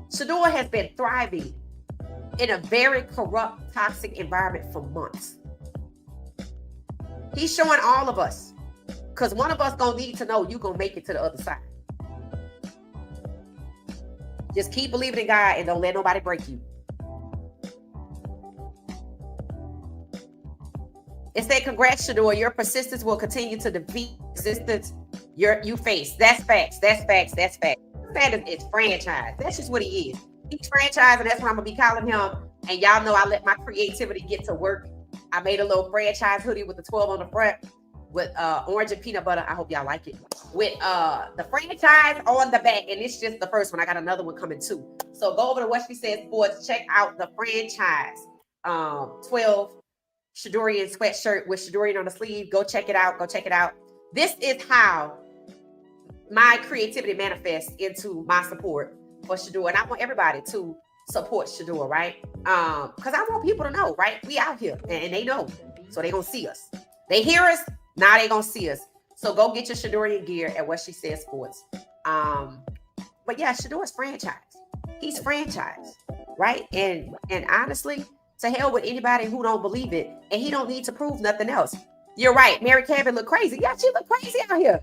Shedeur has been thriving in a very corrupt, toxic environment for months. He's showing all of us, because one of us gonna need to know you gonna make it to the other side. Just keep believing in God and don't let nobody break you. It said, congrats, Shedeur. Your persistence will continue to defeat resistance you face. That's facts. That's facts. That's facts. Sanders is franchise. That's just what he is. He's franchise, and that's what I'm going to be calling him. And y'all know I let my creativity get to work. I made a little franchise hoodie with the 12 on the front with orange and peanut butter. I hope y'all like it. With the franchise on the back. And it's just the first one. I got another one coming too. So go over to What She Said Sports. Check out the franchise 12 Shedeurian sweatshirt with Shedeurian on the sleeve. Go check it out. Go check it out. This is how my creativity manifests into my support for Shedeur. And I want everybody to support Shedeur, right? Because I want people to know, right? We out here and they know. So they gonna see us. They hear us, now they gonna see us. So go get your Shedeurian gear at What She Said Sports. But yeah, Shedeur's franchise. He's franchise, right? And honestly, to hell with anybody who don't believe it, and he don't need to prove nothing else. You're right. Mary Cabin look crazy. Yeah, she look crazy out here.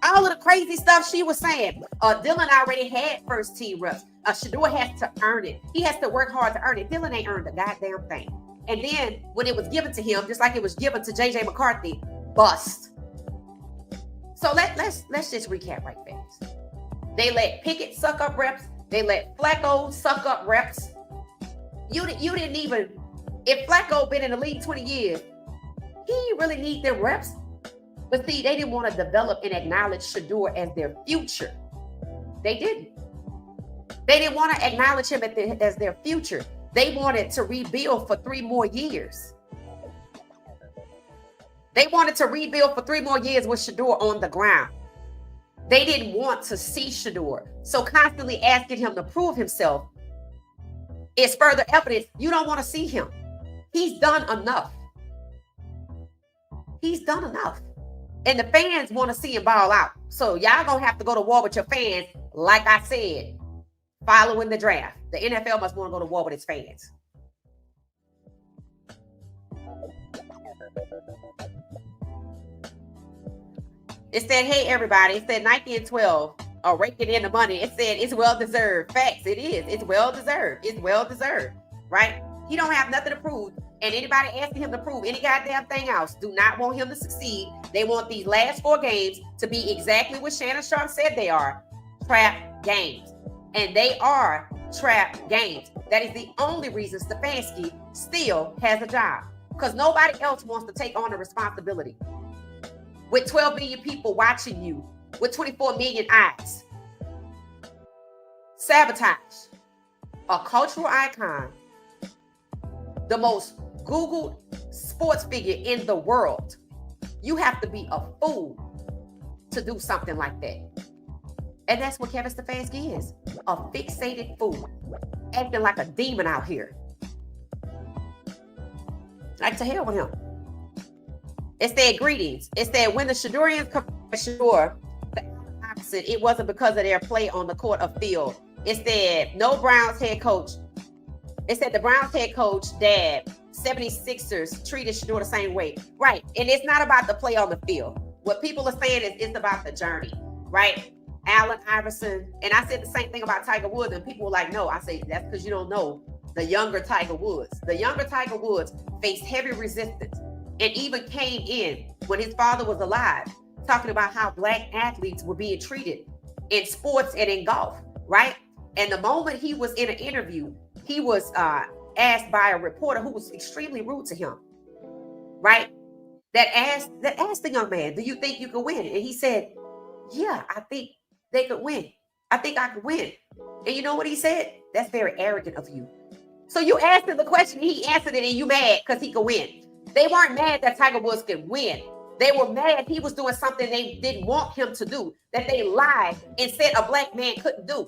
All of the crazy stuff she was saying. Dylan already had first team reps. Shedeur has to earn it. He has to work hard to earn it. Dylan ain't earned a goddamn thing. And then when it was given to him, just like it was given to JJ McCarthy, bust. So let's just recap right fast. They let Pickett suck up reps. They let Flacco suck up reps. You didn't even, if Flacco been in the league 20 years, he didn't really need them reps. But see, they didn't want to develop and acknowledge Shedeur as their future. They didn't. They didn't want to acknowledge him as their future. They wanted to rebuild for 3 more years. They wanted to rebuild for 3 more years with Shedeur on the ground. They didn't want to see Shedeur. So constantly asking him to prove himself is further evidence you don't want to see him. He's done enough. He's done enough. And the fans want to see him ball out. So y'all gonna have to go to war with your fans, like I said, following the draft. The NFL must want to go to war with its fans. It said, hey, everybody. It said Nike and 12 are raking in the money. It said it's well-deserved. Facts, it is. It's well-deserved. It's well-deserved, right? He don't have nothing to prove. And anybody asking him to prove any goddamn thing else do not want him to succeed. They want these last 4 games to be exactly what Shannon Sharp said they are. Trap games. And they are trap games. That is the only reason Stefanski still has a job. Because nobody else wants to take on the responsibility. With 12 million people watching you, with 24 million eyes. Sabotage. A cultural icon. The most Googled sports figure in the world. You have to be a fool to do something like that. And that's what Kevin Stefanski is. A fixated fool. acting like a demon out here. Like, to hell with him. It said greetings. It said when the Shedurians come to Shedeur, the opposite, it wasn't because of their play on the court of field. It said no Browns head coach. It said the Browns head coach, dad, 76ers treated Shedeur the same way. Right. And it's not about the play on the field. What people are saying is it's about the journey. Right. Allen Iverson. And I said the same thing about Tiger Woods. And people were like, no, I say that's because you don't know the younger Tiger Woods. The younger Tiger Woods faced heavy resistance and even came in when his father was alive, talking about how black athletes were being treated in sports and in golf. Right. And the moment he was in an interview, he was asked by a reporter who was extremely rude to him, right? That asked the young man, do you think you can win? And he said, yeah, I think they could win. I think I could win. And you know what he said? That's very arrogant of you. So you asked him the question, he answered it, and you mad because he could win. They weren't mad that Tiger Woods could win. They were mad he was doing something they didn't want him to do, that they lied and said a black man couldn't do.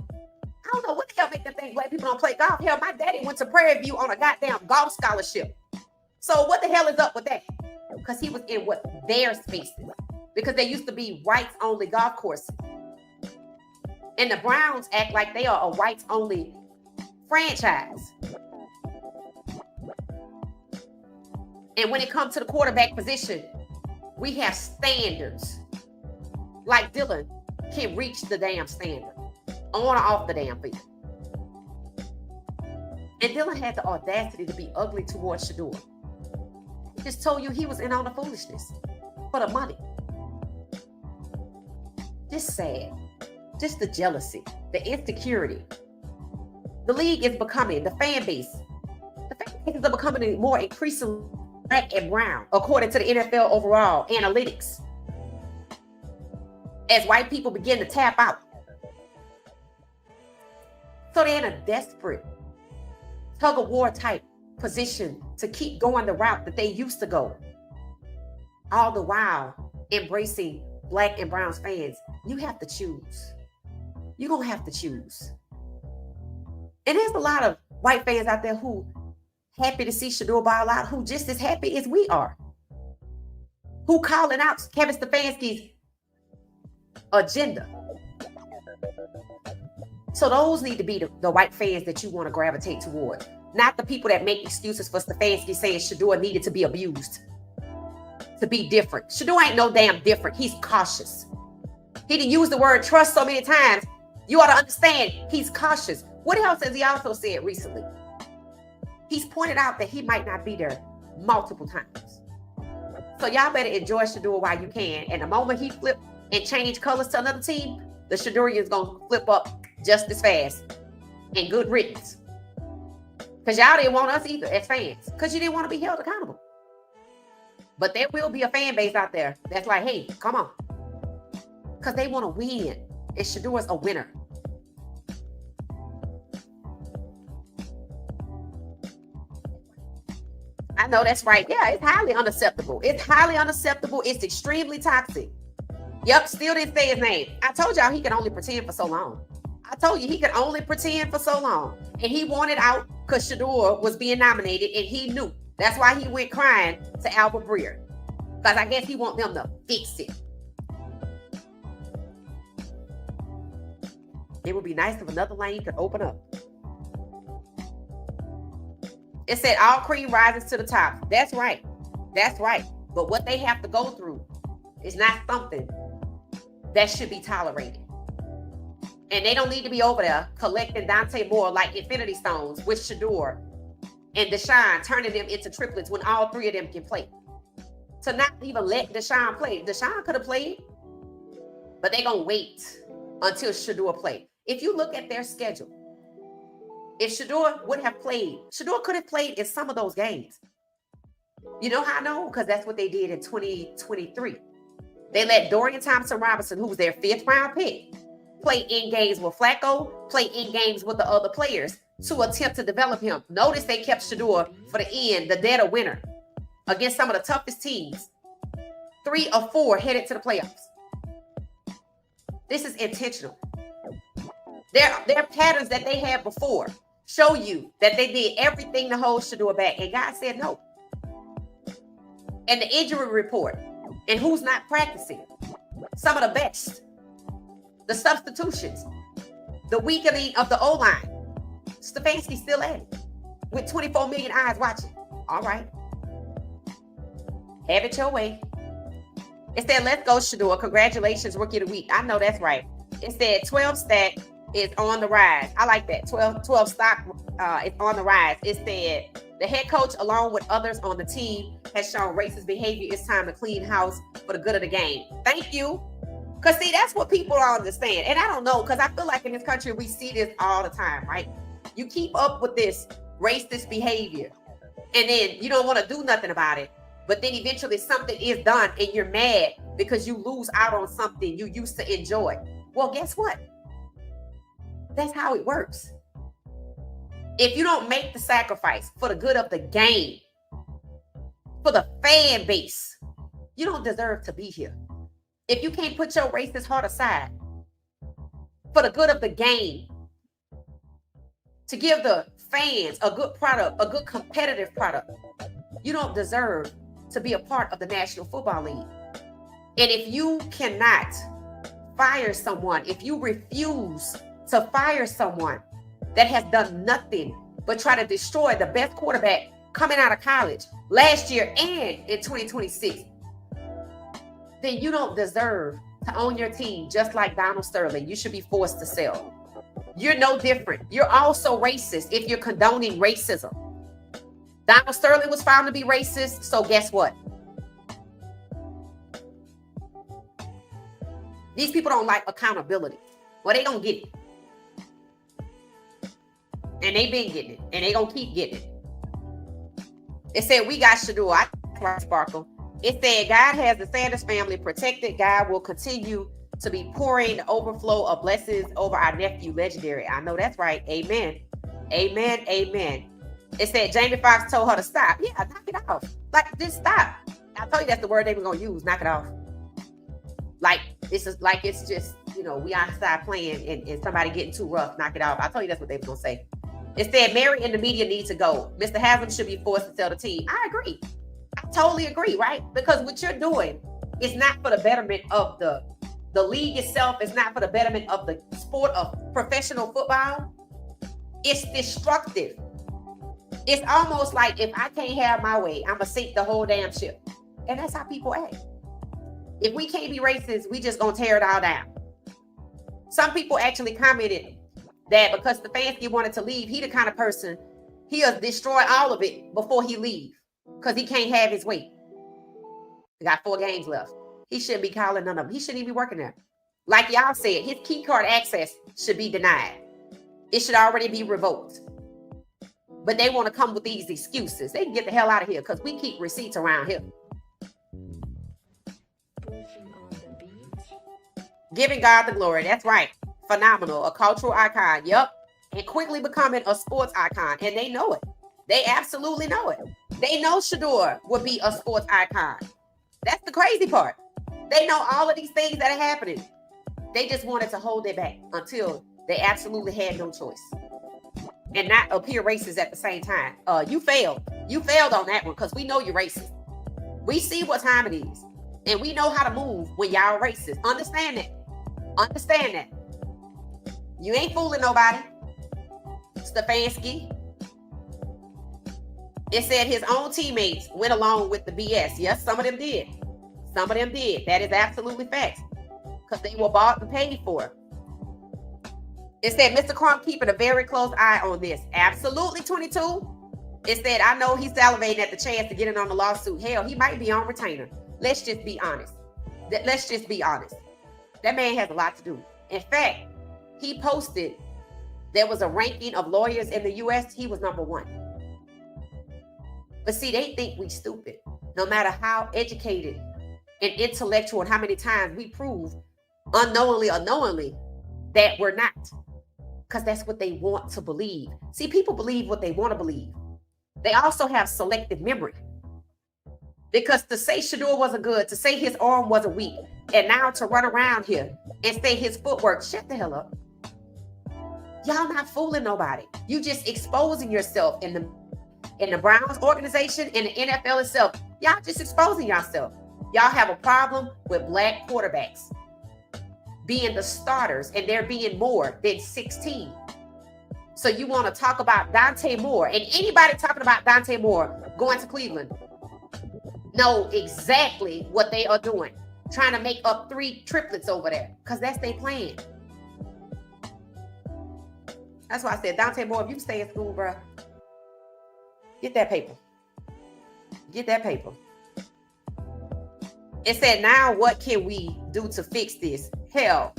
I don't know what the hell make them think black people don't play golf. Hell, my daddy went to Prairie View on a goddamn golf scholarship. So what the hell is up with that? Because he was in what their spaces. Because they used to be whites-only golf courses. And the Browns act like they are a whites-only franchise. And when it comes to the quarterback position, we have standards. Like Dylan can reach the damn standard. On or off the damn field. And Dylan had the audacity to be ugly towards Shedeur. He just told you he was in on the foolishness for the money. Just sad. Just the jealousy, the insecurity. The league is becoming, the fan bases are becoming more increasingly black and brown, according to the NFL overall analytics. As white people begin to tap out. So they're in a desperate tug-of-war type position to keep going the route that they used to go. All the while embracing black and brown fans. You have to choose. You're going to have to choose. And there's a lot of white fans out there who happy to see Shedeur ball out, who just as happy as we are. Who calling out Kevin Stefanski's agenda. So those need to be the white fans that you want to gravitate toward. Not the people that make excuses for Stefanski saying Shedeur needed to be abused. To be different. Shedeur ain't no damn different. He's cautious. He didn't use the word trust so many times. You ought to understand he's cautious. What else has he also said recently? He's pointed out that he might not be there multiple times. So y'all better enjoy Shedeur while you can. And the moment he flip and change colors to another team, the Shedeurians gonna flip up just as fast. And good riddance. Because y'all didn't want us either as fans. Because you didn't want to be held accountable. But there will be a fan base out there that's like, hey, come on. Because they want to win. And Shedeur's a winner. I know that's right. Yeah, it's highly unacceptable. It's highly unacceptable. It's extremely toxic. Yep, still didn't say his name. I told y'all he could only pretend for so long. I told you he could only pretend for so long. And he wanted out because Shedeur was being nominated and he knew. That's why he went crying to Albert Breer. Because I guess he want them to fix it. It would be nice if another lane could open up. It said all cream rises to the top. That's right. That's right. But what they have to go through is not something that should be tolerated. And they don't need to be over there collecting Dante Moore like Infinity Stones with Shedeur and Deshaun, turning them into triplets when all three of them can play. To not even let Deshaun play. Deshaun could have played, but they're going to wait until Shedeur play. If you look at their schedule, if Shedeur would have played, Shedeur could have played in some of those games. You know how I know? Because that's what they did in 2023. They let Dorian Thompson-Robinson, who was their 5th round pick, play in games with Flacco, play in games with the other players to attempt to develop him. Notice they kept Shedeur for the end, the dead of winter, against some of the toughest teams. 3 or 4 headed to the playoffs. This is intentional. There are patterns that they had before. show you that they did everything to hold Shedeur back, and God said no. And the injury report, and who's not practicing, some of the best, the substitutions, the weakening of the O-line. Stefanski's still at it with 24 million eyes watching. All right. Have it your way. It said, let's go, Shedeur. Congratulations, Rookie of the Week. I know that's right. It said 12 stack is on the rise. I like that. 12 stock is on the rise. It said, the head coach, along with others on the team, has shown racist behavior. It's time to clean house for the good of the game. Thank you. Because, see, that's what people don't understand. And I don't know, because I feel like in this country, we see this all the time, right? You keep up with this racist behavior, and then you don't want to do nothing about it. But then eventually something is done, and you're mad because you lose out on something you used to enjoy. Well, guess what? That's how it works. If you don't make the sacrifice for the good of the game, for the fan base, you don't deserve to be here. If you can't put your racist heart aside for the good of the game, to give the fans a good product, a good competitive product, you don't deserve to be a part of the National Football League. And if you cannot fire someone, if you refuse to fire someone that has done nothing but try to destroy the best quarterback coming out of college last year and in 2026, then you don't deserve to own your team just like Donald Sterling. You should be forced to sell. You're no different. You're also racist if you're condoning racism. Donald Sterling was found to be racist, so guess what? These people don't like accountability. Well, they don't get it. And they've been getting it. And they gonna keep getting it. It said, we got Shedeur. I sparkle. It said, God has the Sanders family protected. God will continue to be pouring the overflow of blessings over our nephew, Legendary. I know that's right. Amen. Amen. Amen. It said Jamie Foxx told her to stop. Yeah, knock it off. Like, just stop. I told you that's the word they were gonna use. Knock it off. Like, this is like it's just, we outside playing and somebody getting too rough. Knock it off. I told you that's what they were gonna say. It said Mary and the media need to go. Mr. Haslam should be forced to sell the team. I agree. I totally agree, right? Because what you're doing is not for the betterment of the league itself. It's not for the betterment of the sport of professional football. It's destructive. It's almost like, if I can't have my way, I'm gonna sink the whole damn ship. And that's how people act. If we can't be racist, we just gonna tear it all down. Some people actually commented that because Stefanski wanted to leave, he the kind of person, he'll destroy all of it before he leave because he can't have his way. He got 4 games left. He shouldn't be calling none of them. He shouldn't even be working there. Like y'all said, his key card access should be denied. It should already be revoked. But they want to come with these excuses. They can get the hell out of here because we keep receipts around here. Giving God the glory. That's right. Phenomenal. A cultural icon. Yep. And quickly becoming a sports icon. And they know it. They absolutely know it. They know Shedeur would be a sports icon. That's the crazy part. They know all of these things that are happening. They just wanted to hold it back until they absolutely had no choice. And not appear racist at the same time. You failed. You failed on that one because we know you're racist. We see what time it is. And we know how to move when y'all racist. Understand that. Understand that. You ain't fooling nobody. Stefanski. It said his own teammates went along with the BS. Yes, some of them did. Some of them did. That is absolutely fact. Because they were bought and paid for. It said Mr. Crump keeping a very close eye on this. Absolutely, 22. It said, I know he's salivating at the chance to get in on the lawsuit. Hell, he might be on retainer. Let's just be honest. Let's just be honest. That man has a lot to do. In fact, he posted there was a ranking of lawyers in the U.S. He was number 1. But see, they think we stupid. No matter how educated and intellectual and how many times we prove unknowingly or knowingly that we're not. Because that's what they want to believe. See, people believe what they want to believe. They also have selective memory. Because to say Shedeur wasn't good, to say his arm wasn't weak, and now to run around here and say his footwork, shut the hell up. Y'all not fooling nobody. You just exposing yourself in the Browns organization, in the NFL itself. Y'all just exposing yourself. Y'all have a problem with black quarterbacks being the starters, and there being more than 16. So you want to talk about Dante Moore, and anybody talking about Dante Moore going to Cleveland know exactly what they are doing, trying to make up 3 triplets over there, because that's their plan. That's why I said, Dante Moore, if you stay in school, bro, get that paper. Get that paper. It said, now what can we do to fix this? Hell,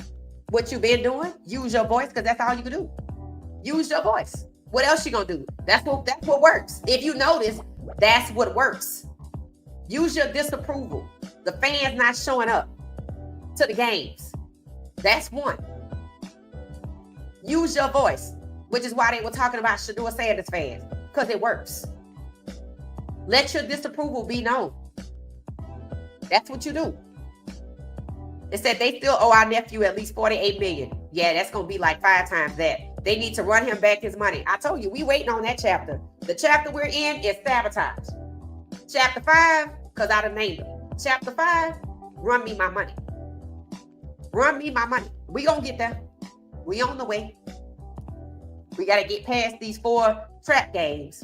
what you been doing? Use your voice, because that's all you can do. Use your voice. What else you gonna do? That's what works. If you notice, that's what works. Use your disapproval. The fans not showing up to the games. That's one. Use your voice, which is why they were talking about Shedeur Sanders fans, because it works. Let your disapproval be known. That's what you do. It said they still owe our nephew at least $48 million. Yeah, that's going to be like 5 times that. They need to run him back his money. I told you, we waiting on that chapter. The chapter we're in is sabotage. Chapter 5, because I done named him. Chapter 5, run me my money. Run me my money. We going to get there. We on the way. We got to get past these 4 trap games.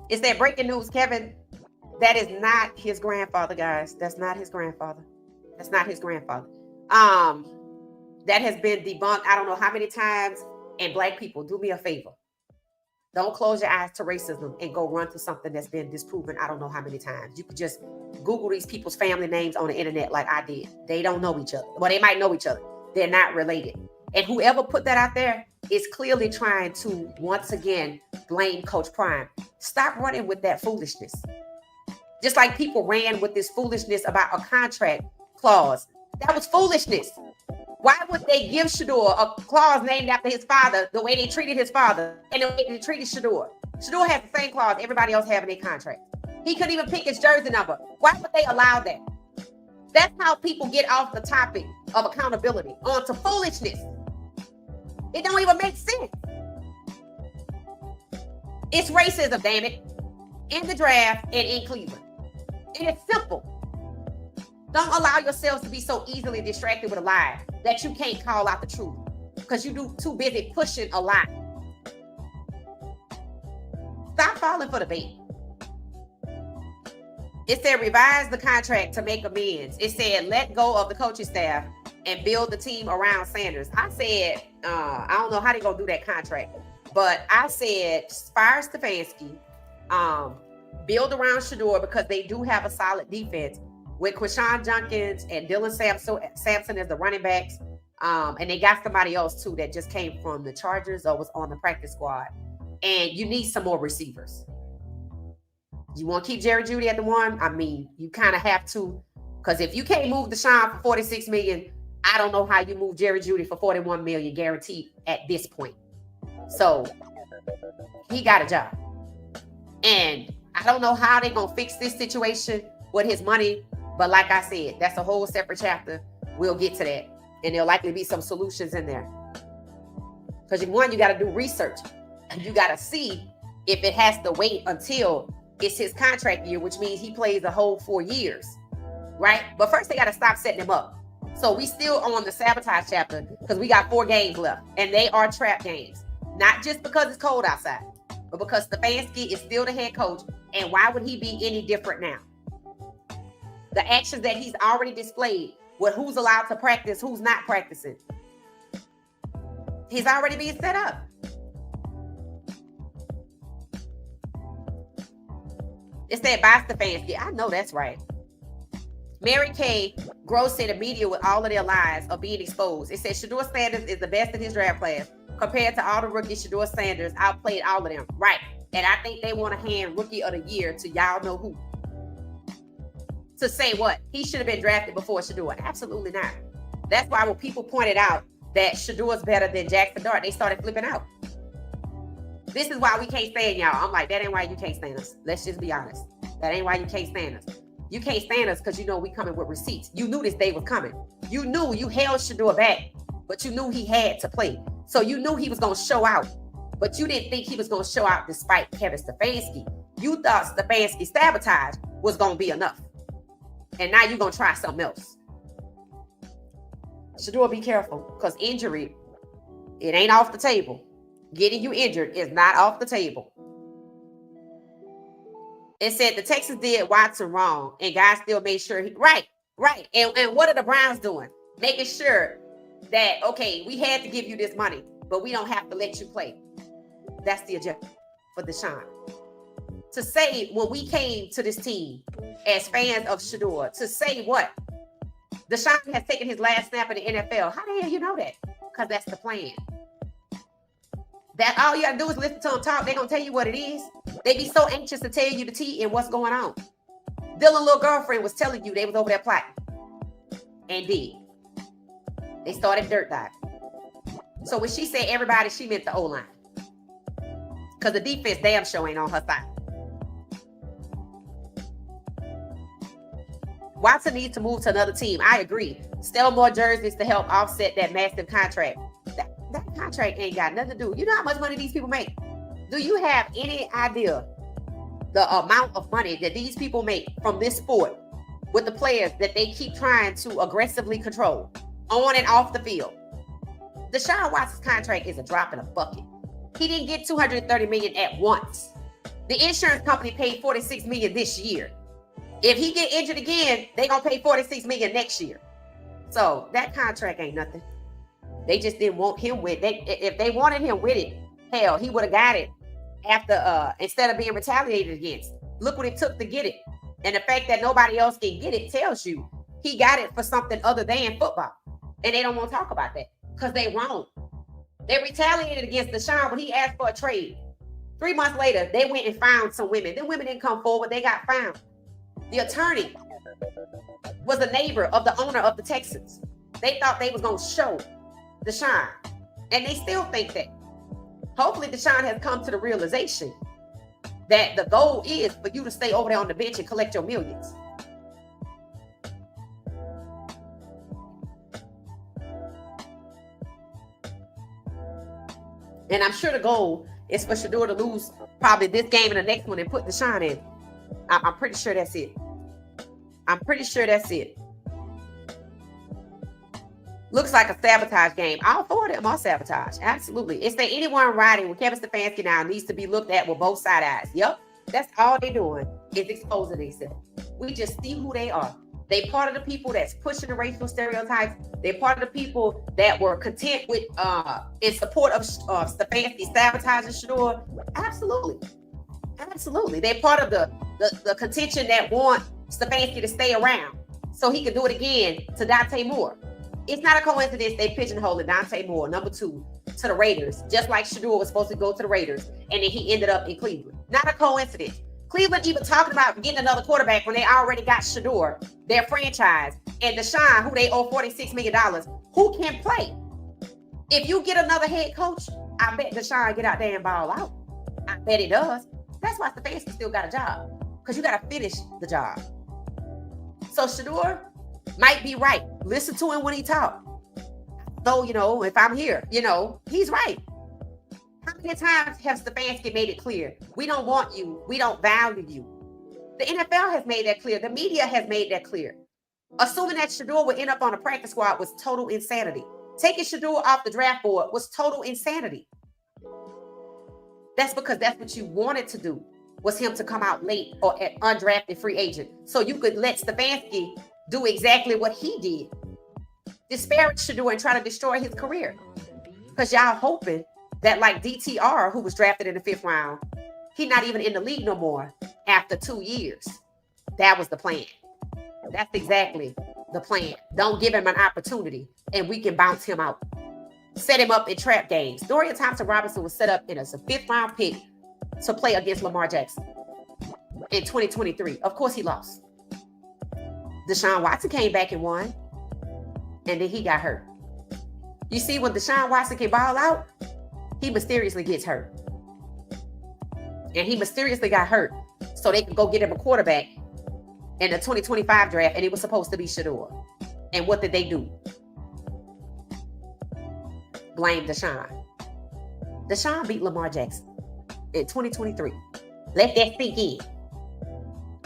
It's that breaking news, Kevin. That is not his grandfather, guys. That's not his grandfather. That's not his grandfather. That has been debunked I don't know how many times. And black people, do me a favor. Don't close your eyes to racism and go run to something that's been disproven I don't know how many times. You could just Google these people's family names on the internet like I did. They don't know each other. Well, they might know each other. They're not related. And whoever put that out there is clearly trying to, once again, blame Coach Prime. Stop running with that foolishness. Just like people ran with this foolishness about a contract clause. That was foolishness. Why would they give Shedeur a clause named after his father the way they treated his father and the way they treated Shedeur? Shedeur has the same clause everybody else have in their contract. He couldn't even pick his jersey number. Why would they allow that? That's how people get off the topic of accountability onto foolishness. It don't even make sense. It's racism, damn it, in the draft and in Cleveland. And it's simple. Don't allow yourselves to be so easily distracted with a lie that you can't call out the truth because you're too busy pushing a lie. Stop falling for the bait. It said revise the contract to make amends. It said let go of the coaching staff and build the team around Sanders. I said, I don't know how they're going to do that contract, but I said fire Stefanski, build around Shedeur because they do have a solid defense with Quinshon Judkins and Dylan Sampson as the running backs. And they got somebody else too that just came from the Chargers or was on the practice squad. And you need some more receivers. You want to keep Jerry Jeudy at the 1? I mean, you kind of have to, because if you can't move Deshaun for $46 million, I don't know how you move Jerry Jeudy for $41 million guaranteed at this point. So he got a job. And I don't know how they're going to fix this situation with his money. But like I said, that's a whole separate chapter. We'll get to that. And there'll likely be some solutions in there. Because you got to do research. And you got to see if it has to wait until it's his contract year, which means he plays the whole 4 years. Right? But first, they got to stop setting him up. So we still on the sabotage chapter because we got 4 games left. And they are trap games. Not just because it's cold outside, but because Stefanski is still the head coach. And why would he be any different now? The actions that he's already displayed with who's allowed to practice, who's not practicing. He's already being set up. It said by Stefanski. I know that's right. Mary Kay grossing the media with all of their lies are being exposed. It says Shedeur Sanders is the best in his draft class. Compared to all the rookies, Shedeur Sanders outplayed all of them. Right. And I think they want to hand rookie of the year to y'all know who. To say what? He should have been drafted before Shedeur. Absolutely not. That's why when people pointed out that Shedeur's better than Jackson Dart, they started flipping out. This is why we can't stand y'all. I'm like, that ain't why you can't stand us. Let's just be honest. That ain't why you can't stand us. You can't stand us because you know we coming with receipts. You knew this day was coming. You knew you held Shedeur back, but you knew he had to play. So you knew he was going to show out, but you didn't think he was going to show out despite Kevin Stefanski. You thought Stefanski's sabotage was going to be enough. And now you're going to try something else. Shedeur, be careful, because injury, it ain't off the table. Getting you injured is not off the table. It said the Texans did Watson wrong, and guys still made sure right. And what are the Browns doing? Making sure that, okay, we had to give you this money, but we don't have to let you play. That's the objective for Deshaun. To say when we came to this team as fans of Shedeur, to say what? Deshaun has taken his last snap in the NFL. How the hell you know that? Because that's the plan. That all you gotta do is listen to them talk. They're gonna tell you what it is. They be so anxious to tell you the tea and what's going on. Dylan's little girlfriend was telling you they was over there plotting. And did. They started dirt dive. So when she said everybody, she meant the O-line. Because the defense damn sure ain't on her side. Watson needs to move to another team. I agree. Sell more jerseys to help offset that massive contract. That contract ain't got nothing to do. You know how much money these people make? Do you have any idea the amount of money that these people make from this sport with the players that they keep trying to aggressively control on and off the field? Deshaun Watson's contract is a drop in a bucket. He didn't get $230 million at once. The insurance company paid $46 million this year. If he get injured again, they're gonna pay $46 million next year. So that contract ain't nothing. They just didn't want him with it. If they wanted him with it, hell, he would have got it after instead of being retaliated against. Look what it took to get it. And the fact that nobody else can get it tells you he got it for something other than football. And they don't want to talk about that because they wrong. They retaliated against Deshaun when he asked for a trade. 3 months later, they went and found some women. Them women didn't come forward. They got found. The attorney was a neighbor of the owner of the Texans. They thought they was going to show Deshaun. And they still think that. Hopefully Deshaun has come to the realization that the goal is for you to stay over there on the bench and collect your millions. And I'm sure the goal is for Shedeur to lose probably this game and the next one and put Deshaun in. I'm pretty sure that's it. I'm pretty sure that's it. Looks like a sabotage game. All four of them are sabotage. Absolutely. It's that anyone riding with Kevin Stefanski now needs to be looked at with both side eyes. Yep. That's all they're doing is exposing themselves. We just see who they are. They part of the people that's pushing the racial stereotypes. They're part of the people that were content with in support of Stefanski sabotaging Shedeur. Absolutely. Absolutely. They're part of the contention that want Stefanski to stay around so he can do it again to Dante Moore. It's not a coincidence they pigeonholed Dante Moore, number 2, to the Raiders, just like Shedeur was supposed to go to the Raiders, and then he ended up in Cleveland. Not a coincidence. Cleveland even talking about getting another quarterback when they already got Shedeur, their franchise, and Deshaun, who they owe $46 million, who can play. If you get another head coach, I bet Deshaun get out there and ball out. I bet he does. That's why Stefanski still got a job, because you got to finish the job. So Shedeur might be right. Listen to him when he talk. So, if I'm here, he's right. How many times have Stefanski made it clear? We don't want you. We don't value you. The NFL has made that clear. The media has made that clear. Assuming that Shedeur would end up on a practice squad was total insanity. Taking Shedeur off the draft board was total insanity. That's because that's what you wanted to do, was him to come out late or an undrafted free agent. So you could let Stefanski do exactly what he did. Disparage Shedeur and try to destroy his career. Because y'all hoping that like DTR, who was drafted in the 5th round, he's not even in the league no more after 2 years. That was the plan. That's exactly the plan. Don't give him an opportunity and we can bounce him out. Set him up in trap games. Dorian Thompson-Robinson was set up in as a 5th round pick to play against Lamar Jackson in 2023. Of course he lost. Deshaun Watson came back and won, and then he got hurt. You see, when Deshaun Watson can ball out, he mysteriously gets hurt. And he mysteriously got hurt so they could go get him a quarterback in the 2025 draft, and it was supposed to be Shedeur. And what did they do? blame Deshaun. Deshaun beat Lamar Jackson in 2023. Let that sink in.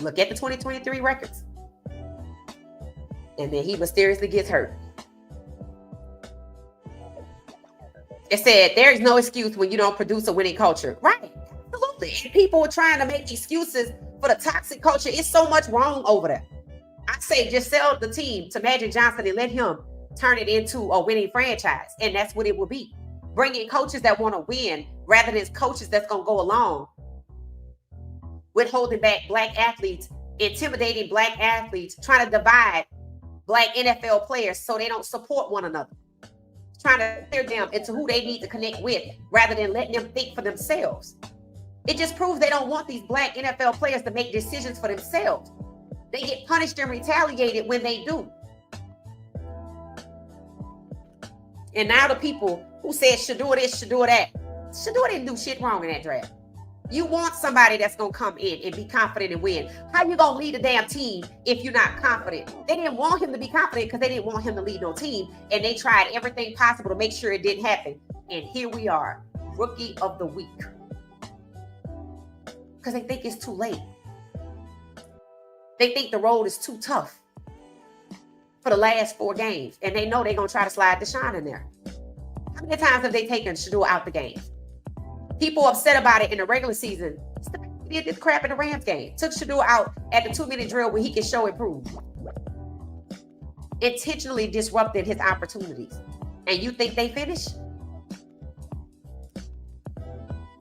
Look at the 2023 records. And then he mysteriously gets hurt. It said, there is no excuse when you don't produce a winning culture. Right. Absolutely. And people are trying to make excuses for the toxic culture. It's so much wrong over there. I say just sell the team to Magic Johnson and let him turn it into a winning franchise. And that's what it will be. Bring in coaches that want to win rather than coaches that's going to go along with holding back black athletes, intimidating black athletes, trying to divide black NFL players so they don't support one another. Trying to steer them into who they need to connect with rather than letting them think for themselves. It just proves they don't want these black NFL players to make decisions for themselves. They get punished and retaliated when they do. And now the people who said Shedeur this, Shedeur that. Shedeur didn't do shit wrong in that draft. You want somebody that's going to come in and be confident and win. How you going to lead a damn team if you're not confident? They didn't want him to be confident because they didn't want him to lead no team. And they tried everything possible to make sure it didn't happen. And here we are, Rookie of the Week. Because they think it's too late. They think the road is too tough for the last 4 games. And they know they're going to try to slide Deshaun in there. How many times have they taken Shedeur out the game? People upset about it in the regular season. He did this crap in the Rams game. Took Shedeur out at the 2-minute drill where he can show improve. Intentionally disrupted his opportunities. And you think they finished?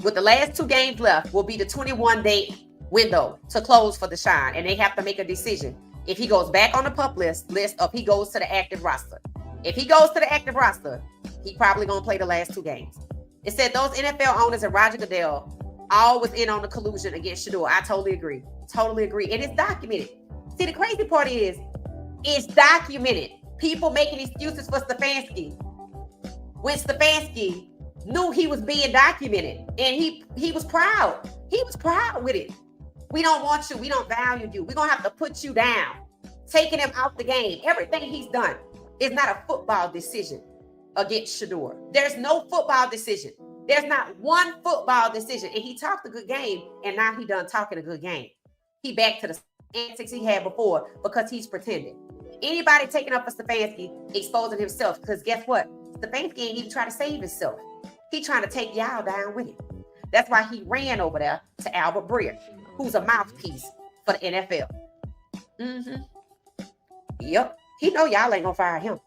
With the last 2 games left will be the 21-day window to close for Deshaun. And they have to make a decision. If he goes back on the PUP list, or if he goes to the active roster. If he goes to the active roster, he probably going to play the last 2 games. It said those NFL owners and Roger Goodell all was in on the collusion against Shedeur. I totally agree. Totally agree. And it's documented. See, the crazy part is, it's documented. People making excuses for Stefanski when Stefanski knew he was being documented. And he was proud. He was proud with it. We don't want you. We don't value you. We're going to have to put you down. Taking him out the game. Everything he's done is not a football decision against Shedeur. There's no football decision. There's not one football decision. And he talked a good game, and now he done talking a good game. He back to the antics he had before because he's pretending. Anybody taking up for Stefanski exposing himself, because guess what? Stefanski ain't even trying to save himself. He trying to take y'all down with him. That's why he ran over there to Albert Breer, who's a mouthpiece for the NFL. Yep. He know y'all ain't gonna fire him.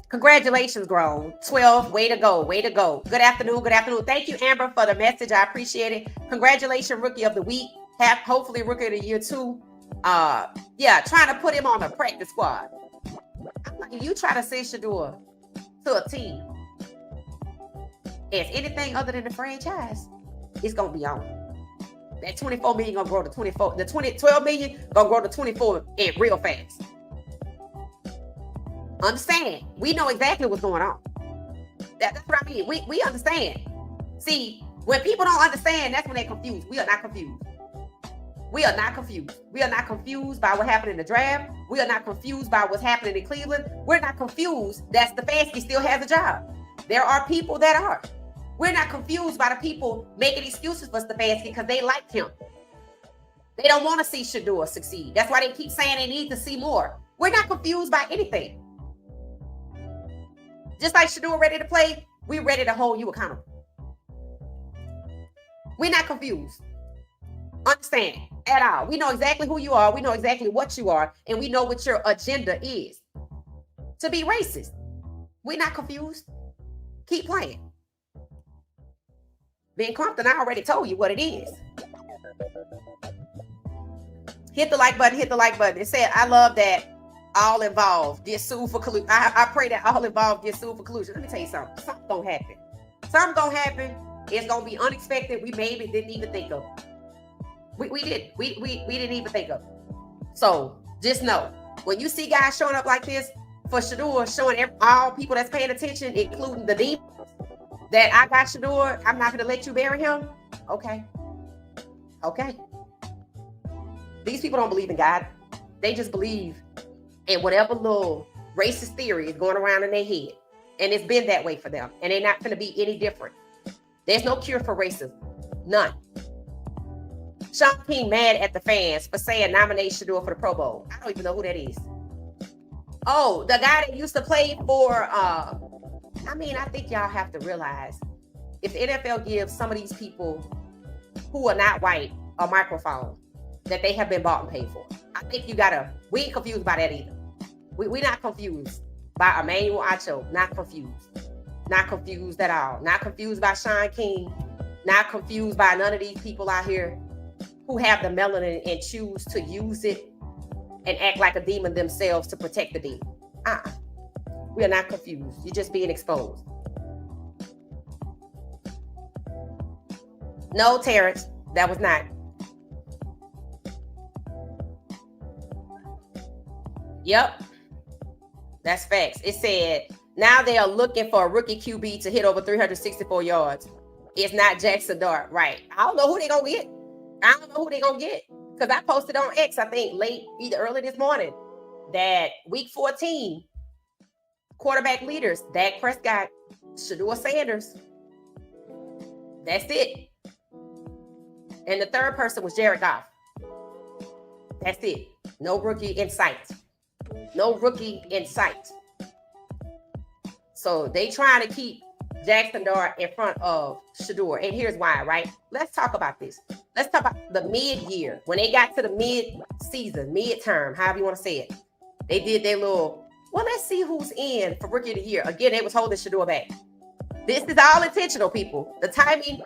Congratulations, Grown. 12, way to go, way to go. Good afternoon, good afternoon. Thank you, Amber, for the message. I appreciate it. Congratulations, Rookie of the Week. Hopefully Rookie of the Year too. Trying to put him on the practice squad. You try to send Shedeur to a team as anything other than the franchise, it's gonna be on. That 24 million gonna grow to 24. The 12 million gonna grow to 24 and real fast. Understand? We know exactly what's going on. That's what I mean. We understand. See, when people don't understand, that's when they're confused. We are not confused. We are not confused. We are not confused by what happened in the draft. We are not confused by what's happening in Cleveland. We're not confused that Stefanski still has a job. There are people that are. We're not confused by the people making excuses for Stefanski because they like him. They don't want to see Shedeur succeed. That's why they keep saying they need to see more. We're not confused by anything. Just like Shedeur ready to play, we're ready to hold you accountable. We're not confused. Understand at all. We know exactly who you are. We know exactly what you are. And we know what your agenda is. To be racist. We're not confused. Keep playing. Ben Compton, I already told you what it is. Hit the like button. Hit the like button. It said, I love that all involved get sued for collusion. I pray that all involved get sued for collusion. Let me tell you something. Something's going to happen. Something's going to happen. It's going to be unexpected. We maybe didn't even think of. We didn't even think of. So just know, when you see guys showing up like this for Shedeur, showing all people that's paying attention, including the demons, that I got Shedeur, I'm not going to let you bury him. Okay. These people don't believe in God. They just believe in whatever little racist theory is going around in their head. And it's been that way for them. And they're not going to be any different. There's no cure for racism. None. Sean King mad at the fans for saying nominate Shedeur for the Pro Bowl. I don't even know who that is. Oh, the guy that used to play for, I think y'all have to realize if the NFL gives some of these people who are not white a microphone that they have been bought and paid for. I think we ain't confused by that either. We're not confused by Emmanuel Acho. Not confused. Not confused at all. Not confused by Sean King. Not confused by none of these people out here who have the melanin and choose to use it and act like a demon themselves to protect the demon. We are not confused. You're just being exposed. No, Terrence, that was not. Yep. That's facts. It said, now they are looking for a rookie QB to hit over 364 yards. It's not Jackson Dart. Right. I don't know who they're going to get. Because I posted on X, I think either early this morning, that week 14, quarterback leaders, Dak Prescott, Shedeur Sanders. That's it. And the third person was Jared Goff. That's it. No rookie in sight. No rookie in sight. So they trying to keep Jackson Dart in front of Shedeur. And here's why, right? Let's talk about this. Let's talk about the mid-year. When they got to the mid-season, mid-term, however you want to say it. They did their let's see who's in for Rookie of the Year. Again, they was holding Shedeur back. This is all intentional, people. The timing,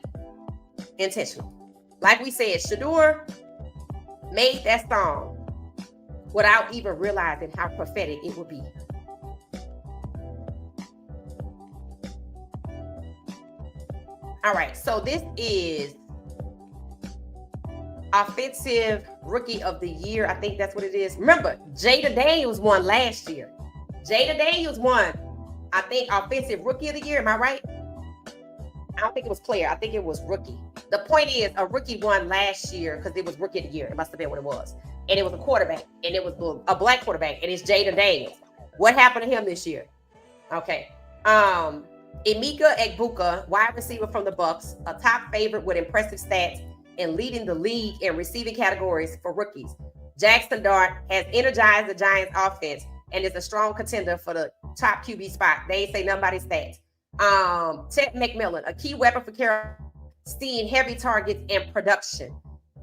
intentional. Like we said, Shedeur made that song without even realizing how prophetic it would be. All right, so this is Offensive Rookie of the Year. I think that's what it is. Remember, Jada Daniels won last year. Jada Daniels won, I think, Offensive Rookie of the Year. Am I right? I don't think it was player. I think it was rookie. The point is, a rookie won last year because it was Rookie of the Year. It must have been what it was. And it was a quarterback. And it was a black quarterback. And it's Jada Daniels. What happened to him this year? Okay. Emeka Egbuka, wide receiver from the Bucks, a top favorite with impressive stats and leading the league in receiving categories for rookies. Jackson Dart has energized the Giants offense and is a strong contender for the top QB spot. They ain't say nothing about his stats. Ted McMillan, a key weapon for Carolina, seeing heavy targets and production.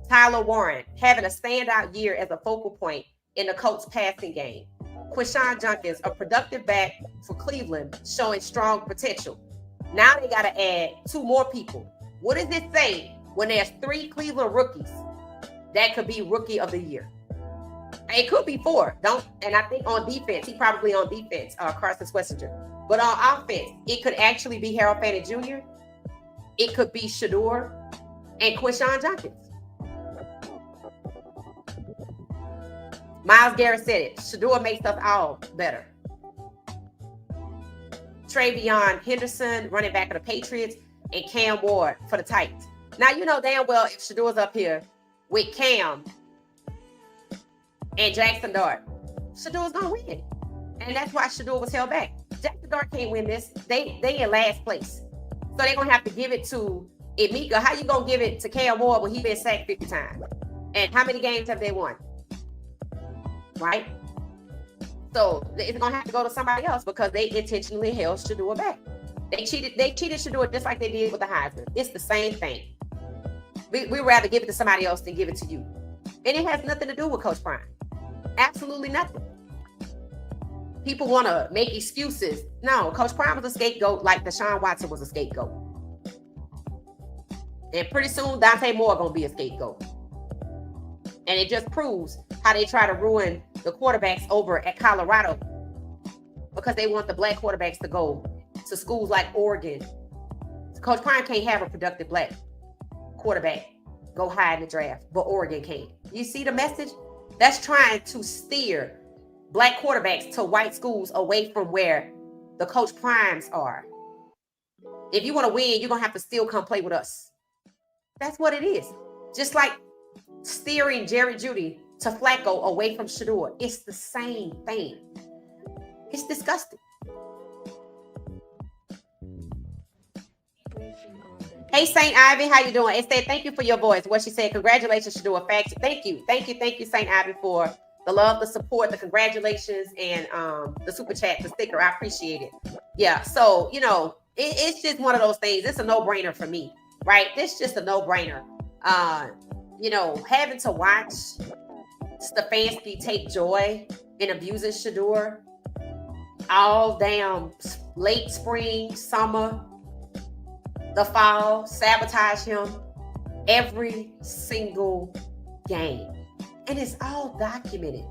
Tyler Warren, having a standout year as a focal point in the Colts passing game. Quinshon Judkins, a productive back for Cleveland, showing strong potential. Now they got to add 2 more people. What does it say when there's 3 Cleveland rookies that could be Rookie of the Year? It could be 4. And I think on defense, he probably on defense, Carson Schlesinger. But on offense, it could actually be Harold Fanning Jr. It could be Shedeur and Quinshon Judkins. Myles Garrett said it. Shedeur makes us all better. Travion Henderson, running back of the Patriots, and Cam Ward for the Titans. Now, you know damn well if Shedeur's up here with Cam and Jackson Dart, Shedeur's going to win. And that's why Shedeur was held back. Jackson Dart can't win this. They in last place. So they're going to have to give it to Emeka. How you going to give it to Cam Ward when he been sacked 50 times? And how many games have they won? Right? So it's going to have to go to somebody else because they intentionally held Shedeur back. They cheated Shedeur just like they did with the Heisman. It's the same thing. We'd rather give it to somebody else than give it to you. And it has nothing to do with Coach Prime. Absolutely nothing. People want to make excuses. No, Coach Prime was a scapegoat like Deshaun Watson was a scapegoat. And pretty soon, Dante Moore going to be a scapegoat. And it just proves how they try to ruin the quarterbacks over at Colorado because they want the black quarterbacks to go to schools like Oregon. Coach Prime can't have a productive black quarterback go high in the draft, but Oregon can't. You see the message? That's trying to steer black quarterbacks to white schools away from where the Coach Primes are. If you want to win, you're going to have to still come play with us. That's what it is. Just like steering Jerry Jeudy to Flacco away from Shedeur. It's the same thing. It's disgusting. Hey, Saint Ivy, how you doing? It said, thank you for your voice. What she said, congratulations, Shedeur. Fact. Thank you, Saint Ivy, for the love, the support, the congratulations, and the super chat, the sticker. I appreciate it. Yeah, so it's just one of those things. It's a no-brainer for me, right? This just a no-brainer. Having to watch Stefanski take joy in abusing Shedeur all damn late spring, summer, the fall, sabotage him every single game. And it's all documented.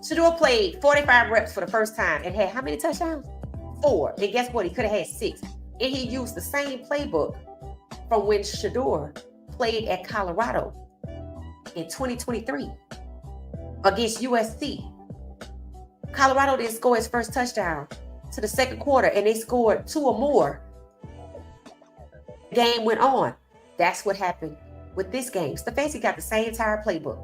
Shedeur played 45 reps for the first time and had how many touchdowns? 4. And guess what? He could have had 6. And he used the same playbook from when Shedeur played at Colorado in 2023 against USC. Colorado didn't score his first touchdown to the second quarter, and they scored 2 or more. The game went on. That's what happened with this game. Stefanski got the same entire playbook.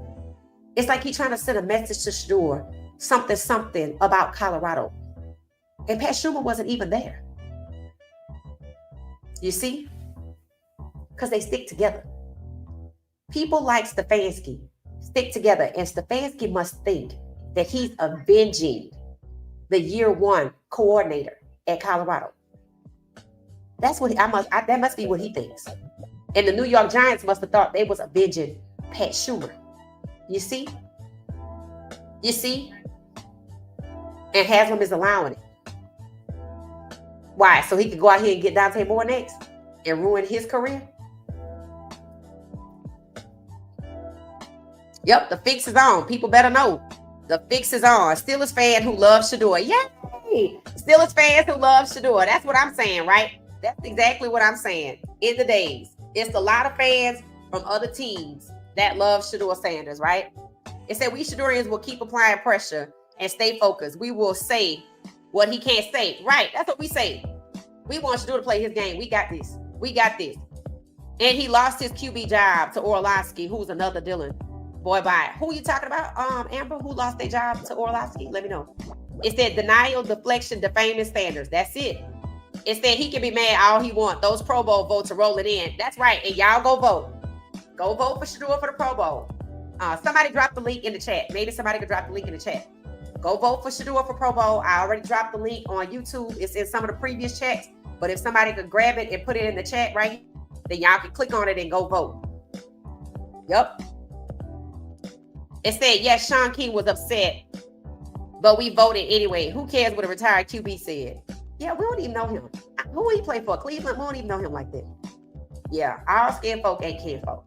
It's like he's trying to send a message to Shedeur, something about Colorado. And Pat Schumer wasn't even there. You see? Because they stick together. People like Stefanski stick together, and Stefanski must think that he's avenging the year 1 coordinator at Colorado. That's what that must be what he thinks. And the New York Giants must have thought they was avenging Pat Schumer. You see? And Haslam is allowing it. Why? So he could go out here and get Dante Moore next and ruin his career? Yep, the fix is on. People better know. The fix is on. Steelers fan who loves Shedeur. Yay! Steelers fans who love Shedeur. That's what I'm saying, right? That's exactly what I'm saying. In the days. It's a lot of fans from other teams that love Shedeur Sanders, right? It said we Shedeurians will keep applying pressure and stay focused. We will say what he can't say. Right. That's what we say. We want Shedeur to play his game. We got this. And he lost his QB job to Orlovsky, who's another Dylan. Boy, bye. Who are you talking about, Amber? Who lost their job to Orlovsky? Let me know. It said denial, deflection, defaming Sanders. That's it. It said he can be mad all he wants. Those Pro Bowl votes are rolling in. That's right. And y'all go vote. Go vote for Shedeur for the Pro Bowl. Somebody drop the link in the chat. Maybe somebody could drop the link in the chat. Go vote for Shedeur for Pro Bowl. I already dropped the link on YouTube. It's in some of the previous chats. But if somebody could grab it and put it in the chat right here, then y'all can click on it and go vote. Yep. It said, yes, Sean King was upset, but we voted anyway. Who cares what a retired QB said? Yeah, we don't even know him. Who he play for? Cleveland? We don't even know him like that. Yeah, all skin folk ain't kin folk.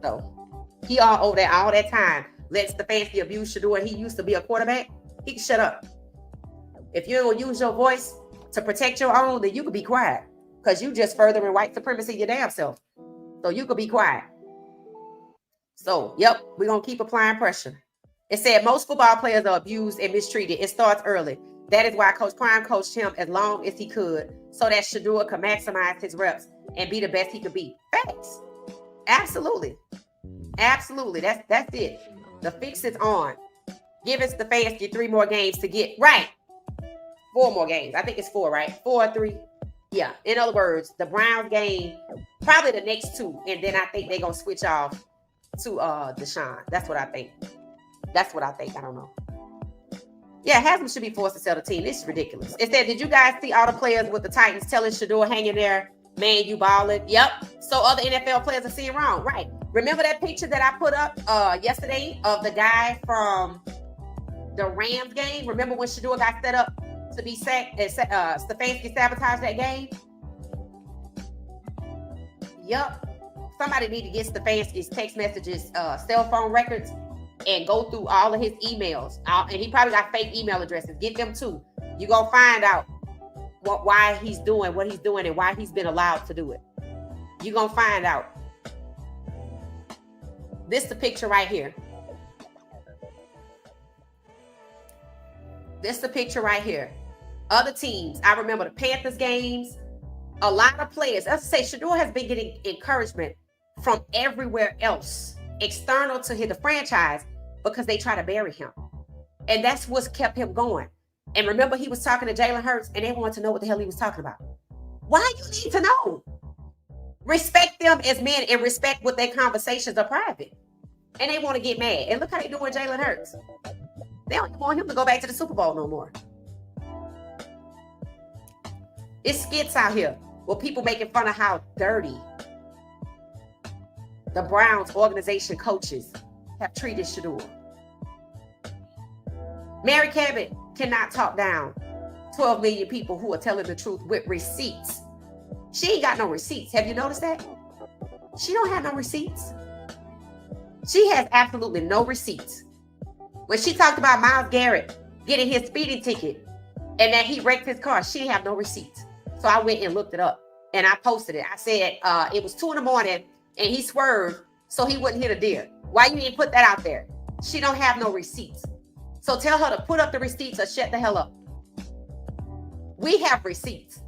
So he all over there all that time. Let Stefanski abuse Shedeur. He used to be a quarterback. He can shut up. If you don't use your voice to protect your own, then you could be quiet. Because you just furthering white supremacy your damn self. So you could be quiet. So, yep, we're going to keep applying pressure. It said most football players are abused and mistreated. It starts early. That is why Coach Prime coached him as long as he could so that Shedeur could maximize his reps and be the best he could be. Facts. Absolutely. Absolutely. That's it. The fix is on. Give us the Stefanski 3 more games to get right. 4 more games. I think it's 4, right? 4 or 3. Yeah. In other words, the Browns game, probably the next 2. And then I think they're going to switch off to Deshaun. That's what I think. I don't know. Yeah, Haslam should be forced to sell the team. This is ridiculous. It said, did you guys see all the players with the Titans telling Shedeur hanging there, man, you balling? Yep. So other NFL players are seeing wrong. Right. Remember that picture that I put up yesterday of the guy from the Rams game? Remember when Shedeur got set up to be sacked and Stefanski sabotaged that game? Yep. Somebody need to get Stefanski's text messages, cell phone records, and go through all of his emails. And he probably got fake email addresses. Get them too. You're going to find out why he's doing what he's doing and why he's been allowed to do it. You're going to find out. This is the picture right here. Other teams. I remember the Panthers games. A lot of players. Let's say Shedeur has been getting encouragement from everywhere else, external to the franchise, because they try to bury him. And that's what's kept him going. And remember, he was talking to Jalen Hurts, and they wanted to know what the hell he was talking about. Why you need to know? Respect them as men and respect what their conversations are private. And they want to get mad. And look how they doing Jalen Hurts. They don't want him to go back to the Super Bowl no more. It's skits out here where people making fun of how dirty the Browns organization coaches have treated Shedeur. Mary Cabot cannot talk down 12 million people who are telling the truth with receipts. She ain't got no receipts. Have you noticed that? She don't have no receipts. She has absolutely no receipts. When she talked about Myles Garrett getting his speeding ticket and that he wrecked his car, she didn't have no receipts. So I went and looked it up and I posted it. I said it was 2 a.m. and he swerved so he wouldn't hit a deer. Why you didn't put that out there? She don't have no receipts. So tell her to put up the receipts or shut the hell up. We have receipts.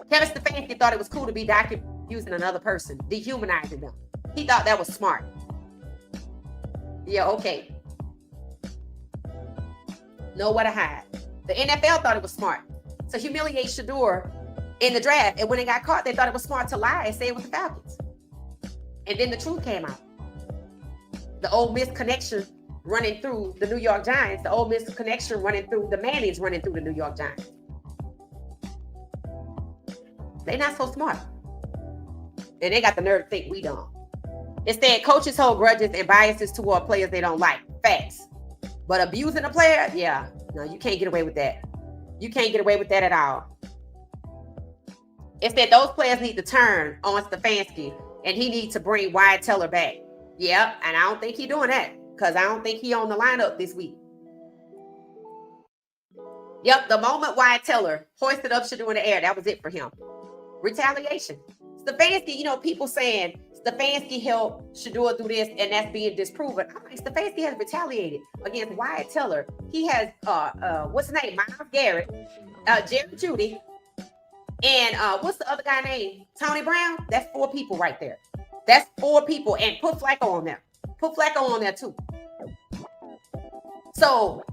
Kevin Stefanski thought it was cool to be using another person, dehumanizing them. He thought that was smart. Yeah, okay. Nowhere to hide. The NFL thought it was smart to humiliate Shedeur in the draft. And when they got caught, they thought it was smart to lie and say it was the Falcons. And then the truth came out. The Ole Miss connection running through the New York Giants. The Ole Miss connection running through the Mannings running through the New York Giants. They're not so smart. And they got the nerve to think we don't. Instead, coaches hold grudges and biases toward players they don't like. Facts. But abusing a player, yeah. No, you can't get away with that. You can't get away with that at all. Instead, those players need to turn on Stefanski and he needs to bring Wyatt Teller back. Yep, and I don't think he's doing that because I don't think he's on the lineup this week. Yep, the moment Wyatt Teller hoisted up Shedeur in the air, that was it for him. Retaliation. Stefanski, people saying Stefanski helped Shedeur do this and that's being disproven. I'm like, Stefanski has retaliated against Wyatt Teller. He has, what's his name? Myles Garrett, Jerry Jeudy, and what's the other guy name? Tony Brown. That's 4 people right there. That's 4 people. And put Flacco on there. Put Flacco on there too. So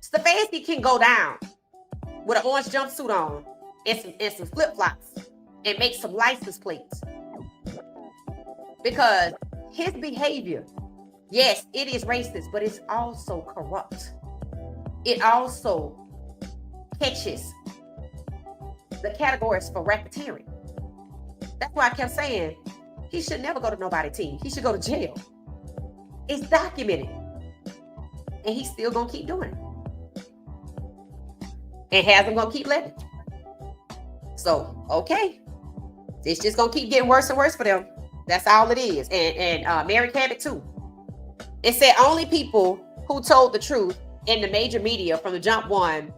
Stefanski can go down with an orange jumpsuit on and some flip-flops and make some license plates. Because his behavior, yes, it is racist, but it's also corrupt. It also catches the categories for racketeering. That's why I kept saying he should never go to nobody's team. He should go to jail. It's documented. And he's still going to keep doing it. And has him going to keep living. So, okay. It's just going to keep getting worse and worse for them. That's all it is. And Mary Cabot too. It said only people who told the truth in the major media from the jump one,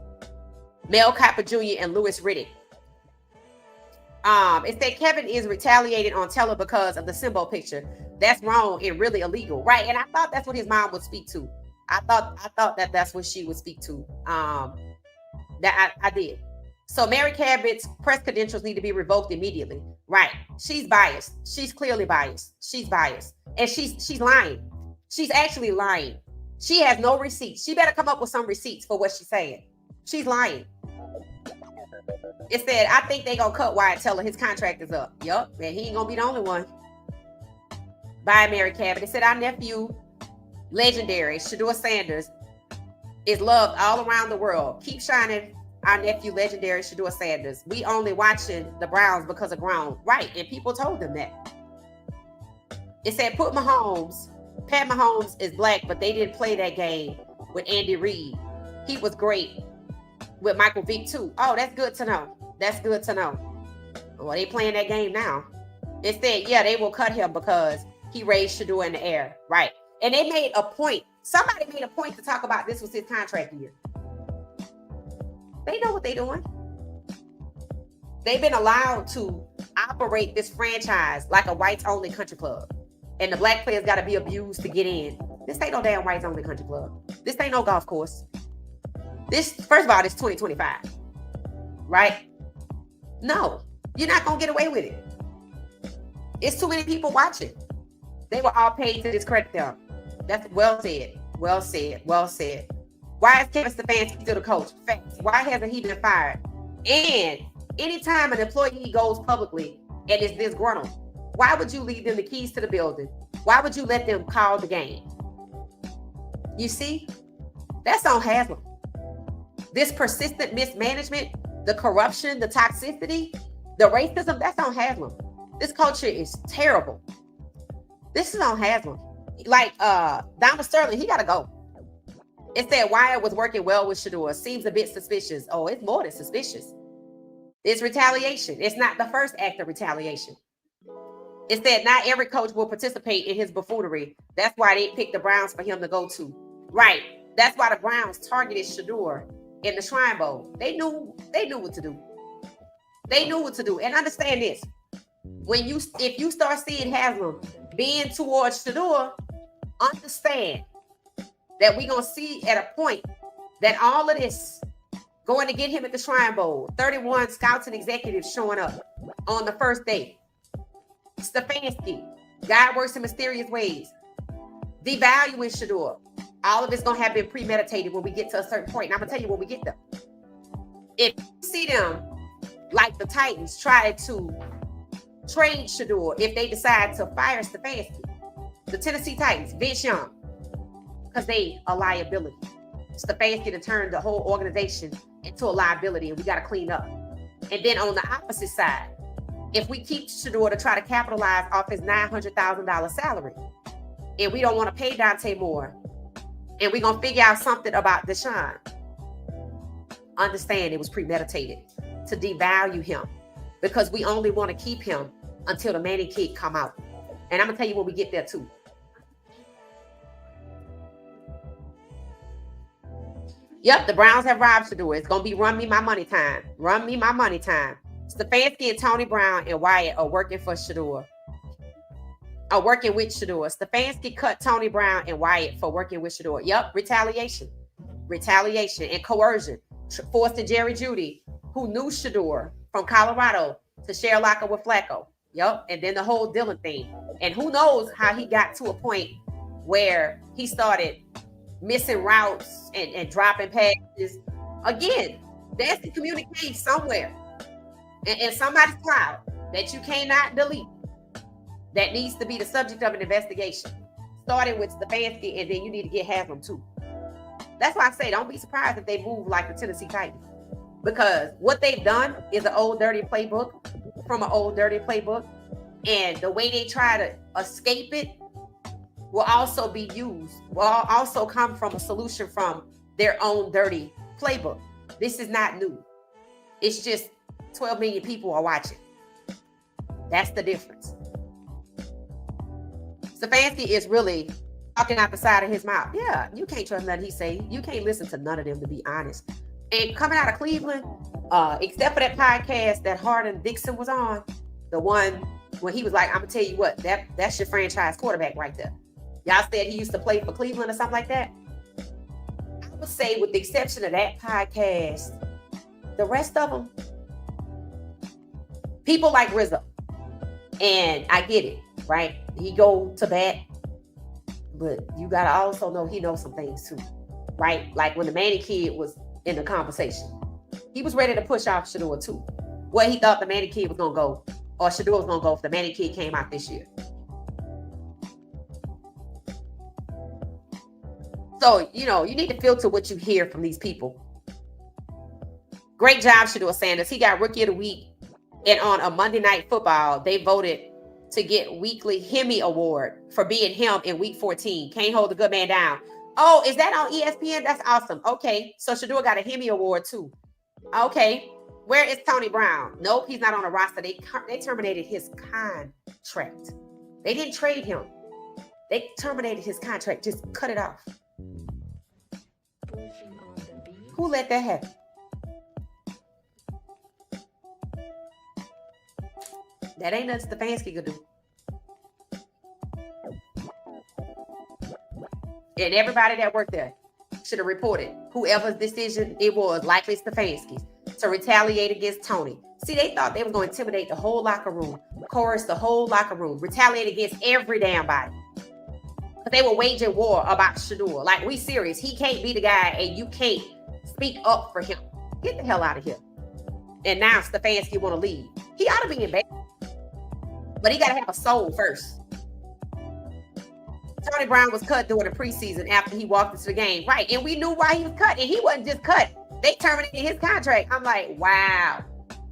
Mel Kiper Jr. and Louis Riddick. It said Kevin is retaliating on Teller because of the symbol picture. That's wrong and really illegal. Right. And I thought that's what his mom would speak to. I thought that that's what she would speak to. That I did. So Mary Cabot's press credentials need to be revoked immediately. Right. She's biased. She's clearly biased. She's biased. And she's lying. She's actually lying. She has no receipts. She better come up with some receipts for what she's saying. She's lying. It said, I think they gonna cut Wyatt Teller. His contract is up. Yup. And he ain't gonna be the only one. Bye, Mary Cabot. It said our nephew, legendary Shedeur Sanders, is loved all around the world. Keep shining. Our nephew, legendary Shedeur Sanders. We only watching the Browns because of grown. Right. And people told them that. It said, Pat Mahomes is black, but they didn't play that game with Andy Reid. He was great with Michael Vick too. Oh, that's good to know. That's good to know. Well, they playing that game now. It said, yeah, they will cut him because he raised Shedeur in the air. Right. And they made a point. Somebody made a point to talk about this was his contract year. They know what they're doing. They've been allowed to operate this franchise like a whites-only country club. And the black players got to be abused to get in. This ain't no damn whites-only country club. This ain't no golf course. First of all, this 2025. Right? No. You're not going to get away with it. It's too many people watching. They were all paid to discredit them. That's well said. Well said. Well said. Why is Kevin Stefanski still the coach? Facts. Why hasn't he been fired? And anytime an employee goes publicly and is disgruntled, why would you leave them the keys to the building? Why would you let them call the game? You see, that's on Haslam. This persistent mismanagement, the corruption, the toxicity, the racism, that's on Haslam. This culture is terrible. This is on Haslam. Like Donald Sterling, he got to go. It said Wyatt was working well with Shedeur. Seems a bit suspicious. Oh, it's more than suspicious. It's retaliation. It's not the first act of retaliation. It said not every coach will participate in his buffoonery. That's why they picked the Browns for him to go to. Right. That's why the Browns targeted Shedeur in the Shrine Bowl. They knew what to do. They knew what to do. And understand this. If you start seeing Haslam being towards Shedeur, understand that we're going to see at a point that all of this going to get him at the Shrine Bowl, 31 scouts and executives showing up on the first day. Stefanski, God works in mysterious ways. Devaluing Shedeur. All of it's going to have been premeditated when we get to a certain point. And I'm going to tell you when we get there. If you see them, like the Titans, try to trade Shedeur if they decide to fire Stefanski. The Tennessee Titans, Vince Young, because they a liability. Stefanski to turn the whole organization into a liability, and we got to clean up. And then on the opposite side, if we keep Shedeur to try to capitalize off his $900,000 salary, and we don't want to pay Dante more, and we're going to figure out something about Deshaun, understand it was premeditated to devalue him because we only want to keep him until the Manning kid come out. And I'm going to tell you when we get there too. Yep, the Browns have robbed Shedeur. It's going to be run me my money time. Run me my money time. Stefanski and Tony Brown and Wyatt are working for Shedeur. Are working with Shedeur. Stefanski cut Tony Brown and Wyatt for working with Shedeur. Yep, retaliation. Retaliation and coercion. Forcing Jerry Jeudy, who knew Shedeur from Colorado, to share locker with Flacco. Yep, and then the whole Dylan thing. And who knows how he got to a point where he started missing routes and dropping passes. Again, that's the communication somewhere in somebody's cloud that you cannot delete. That needs to be the subject of an investigation, starting with Stefanski, and then you need to get Haslam too. That's why I say don't be surprised if they move like the Tennessee Titans, because what they've done is an old dirty playbook from an old dirty playbook, and the way they try to escape it will also be used, will also come from a solution from their own dirty playbook. This is not new. It's just 12 million people are watching. That's the difference. Stefanski is really talking out the side of his mouth. Yeah, you can't trust nothing he say. You can't listen to none of them, to be honest. And coming out of Cleveland, except for that podcast that Hardin Dixon was on, the one when he was like, I'm gonna tell you what, that's your franchise quarterback right there. Y'all said he used to play for Cleveland or something like that. I would say, with the exception of that podcast, the rest of them, people like Rizzo. And I get it, right? He go to bat, but you gotta also know he knows some things too, right? Like when the Manning kid was in the conversation, he was ready to push off Shedeur too. Where he thought the Manning kid was gonna go, or Shedeur was gonna go if the Manning kid came out this year. So, you need to filter what you hear from these people. Great job, Shedeur Sanders. He got Rookie of the Week. And on a Monday Night Football, they voted to get weekly Hemi Award for being him in Week 14. Can't hold the good man down. Oh, is that on ESPN? That's awesome. Okay, so Shedeur got a Hemi Award too. Okay, where is Tony Brown? Nope, he's not on the roster. They terminated his contract. They didn't trade him. They terminated his contract. Just cut it off. Who let that happen? That ain't nothing Stefanski could do. And everybody that worked there should have reported whoever's decision it was, likely Stefanski's, to retaliate against Tony. See, they thought they were going to intimidate the whole locker room, coerce the whole locker room, retaliate against every damn body. But they were waging war about Shedeur. Like, we serious. He can't be the guy and you can't speak up for him. Get the hell out of here. And now Stefanski want to leave. He ought to be in bed. But he got to have a soul first. Tony Brown was cut during the preseason after he walked into the game. Right. And we knew why he was cut. And he wasn't just cut. They terminated his contract. I'm like, wow.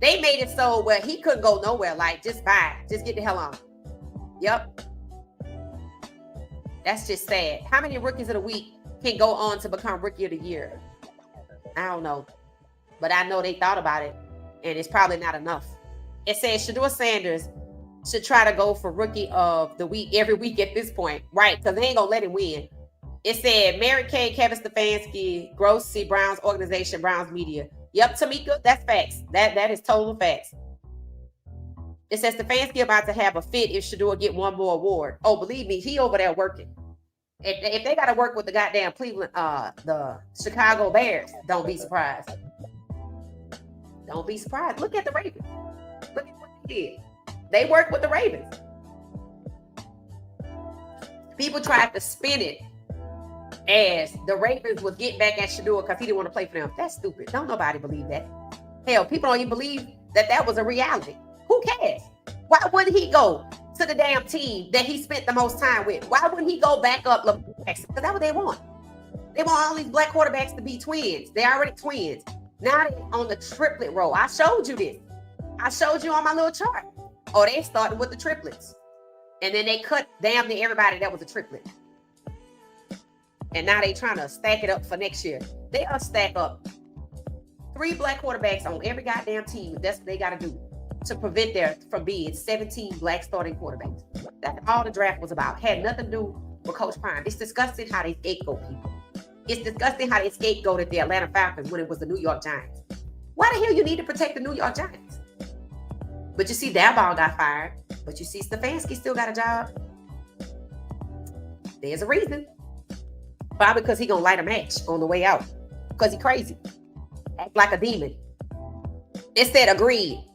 They made it so where he couldn't go nowhere. Like, just bye. Just get the hell on. Yep. That's just sad. How many rookies of the week can go on to become rookie of the year? I don't know. But I know they thought about it. And it's probably not enough. It says Shedeur Sanders should try to go for rookie of the week every week at this point. Right. Because they ain't going to let him win. It said Mary Kay, Kevin Stefanski, Gross C. Brown's organization, Brown's Media. Yep, Tamika, that's facts. That is total facts. It says Stefanski about to have a fit if Shedeur get one more award. Oh, believe me, he over there working. If they got to work with the goddamn Cleveland, the Chicago Bears, don't be surprised. Don't be surprised. Look at the Ravens. Look at what they did. They work with the Ravens. People tried to spin it as the Ravens was getting back at Shedeur because he didn't want to play for them. That's stupid. Don't nobody believe that. Hell, people don't even believe that was a reality. Who cares? Why wouldn't he go to the damn team that he spent the most time with? Why wouldn't he go back up Jackson? Because that's what they want. They want all these black quarterbacks to be twins. They're already twins. Now they're on the triplet roll. I showed you this. I showed you on my little chart. Oh, they started with the triplets. And then they cut damn near everybody that was a triplet. And now they trying to stack it up for next year. They'll stack up 3 black quarterbacks on every goddamn team. That's what they got to do to prevent there from being 17 black starting quarterbacks. That's all the draft was about. Had nothing to do with Coach Prime. It's disgusting how they scapegoat people. It's disgusting how they scapegoated the Atlanta Falcons when it was the New York Giants. Why the hell you need to protect the New York Giants? But you see, Daboll got fired. But you see, Stefanski still got a job. There's a reason. Probably because he gonna light a match on the way out. Because he crazy. Act like a demon. It said agreed.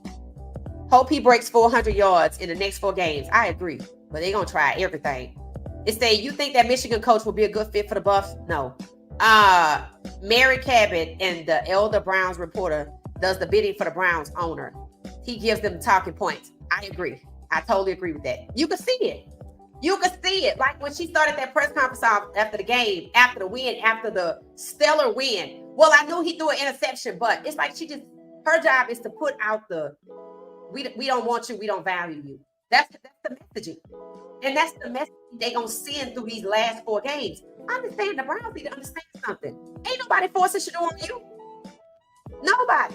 Hope he breaks 400 yards in the next 4 games. I agree. But they gonna try everything. It said, you think that Michigan coach will be a good fit for the Buffs? No. Mary Cabot and the Elder Browns reporter does the bidding for the Browns owner. He gives them talking points. I agree. I totally agree with that. You can see it. You can see it. Like when she started that press conference off after the game, after the win, after the stellar win. Well, I knew he threw an interception, but it's like her job is to put out we don't want you, we don't value you. That's the messaging. And that's the message they're going to send through these last 4 games. I understand the Browns need to understand something. Ain't nobody forcing Shedeur on you. Nobody.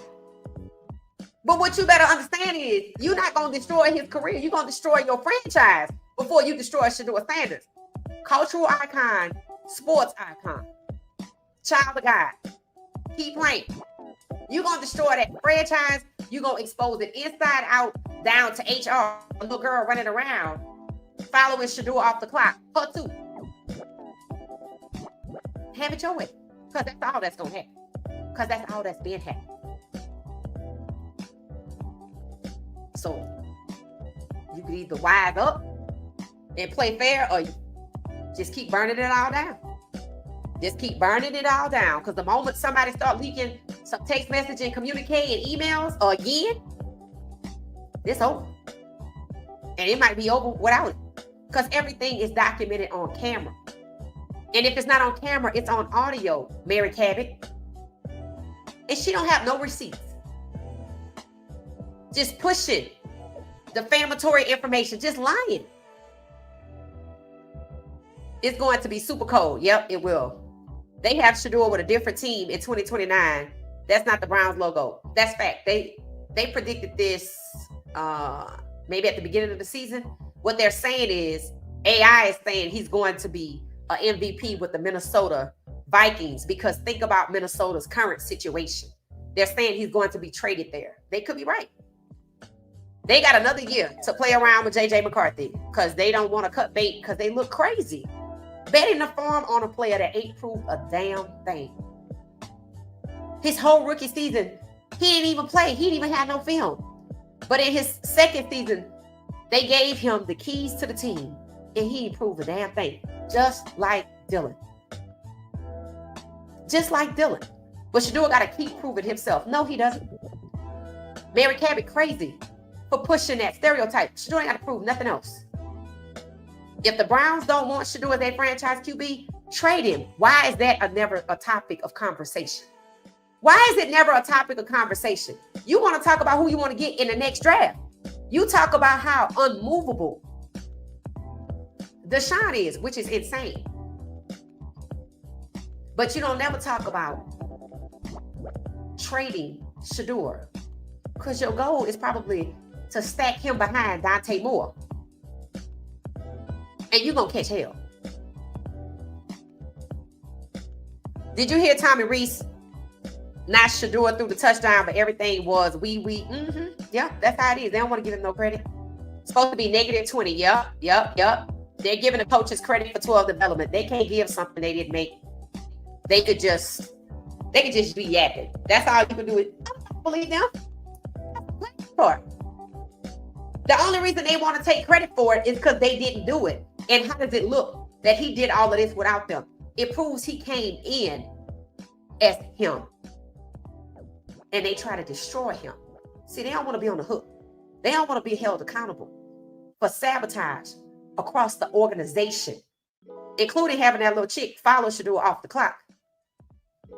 But what you better understand is you're not going to destroy his career. You're going to destroy your franchise before you destroy Shedeur Sanders. Cultural icon, sports icon, child of God. Keep playing. You're going to destroy that franchise. You're going to expose it inside out, down to HR. A little girl running around, following Shedeur off the clock. Her too. Have it your way. Because that's all that's going to happen. Because that's all that's been happening. So you can either wise up and play fair, or just keep burning it all down. Just keep burning it all down. Because the moment somebody start leaking some text message and communicating emails again, it's over. And it might be over without it. Because everything is documented on camera. And if it's not on camera, it's on audio, Mary Cabot. And she don't have no receipts. Just pushing defamatory information, just lying. It's going to be super cold. Yep, it will. They have Shedeur with a different team in 2029. That's not the Browns logo. That's fact. They predicted this maybe at the beginning of the season. What they're saying is AI is saying he's going to be an MVP with the Minnesota Vikings, because think about Minnesota's current situation. They're saying he's going to be traded there. They could be right. They got another year to play around with JJ McCarthy because they don't want to cut bait because they look crazy. Betting the farm on a player that ain't proved a damn thing. His whole rookie season, he didn't even play. He didn't even have no film. But in his second season, they gave him the keys to the team and he improved a damn thing. Just like Dylan. Just like Dylan. But Shedeur got to keep proving himself. No, he doesn't. Mary Cabot crazy for pushing that stereotype. Shedeur ain't got to prove nothing else. If the Browns don't want Shedeur as their franchise QB, trade him. Why is that never a topic of conversation? Why is it never a topic of conversation? You want to talk about who you want to get in the next draft. You talk about how unmovable Deshaun is, which is insane. But you don't never talk about trading Shedeur, because your goal is probably to stack him behind Dante Moore. And you're going to catch hell. Did you hear Tommy Reese? Not Shedeur threw the touchdown, but everything was Yeah, that's how it is. They don't want to give him no credit. It's supposed to be -20. Yep. They're giving the coaches credit for 12 development. They can't give something they didn't make. They could just be yapping. That's all you can do. I don't believe them. The only reason they want to take credit for it is because they didn't do it. And how does it look that he did all of this without them? It proves he came in as him. And they try to destroy him. See, they don't want to be on the hook. They don't want to be held accountable for sabotage across the organization, including having that little chick follow Shedeur off the clock.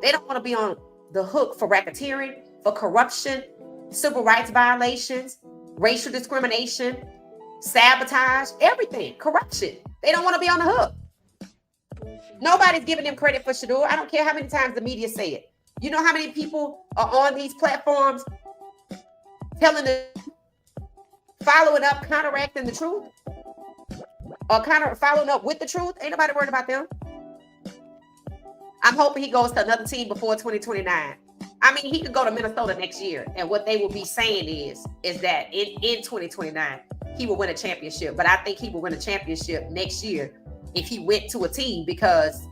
They don't want to be on the hook for racketeering, for corruption, civil rights violations, racial discrimination, sabotage, everything, corruption. They don't want to be on the hook. Nobody's giving them credit for Shedeur. I don't care how many times the media say it. You know how many people are on these platforms telling the following up, counteracting the truth, or following up with the truth? Ain't nobody worried about them. I'm hoping he goes to another team before 2029. I mean, he could go to Minnesota next year, and what they will be saying is that in 2029 he will win a championship. But I think he will win a championship next year if he went to a team, because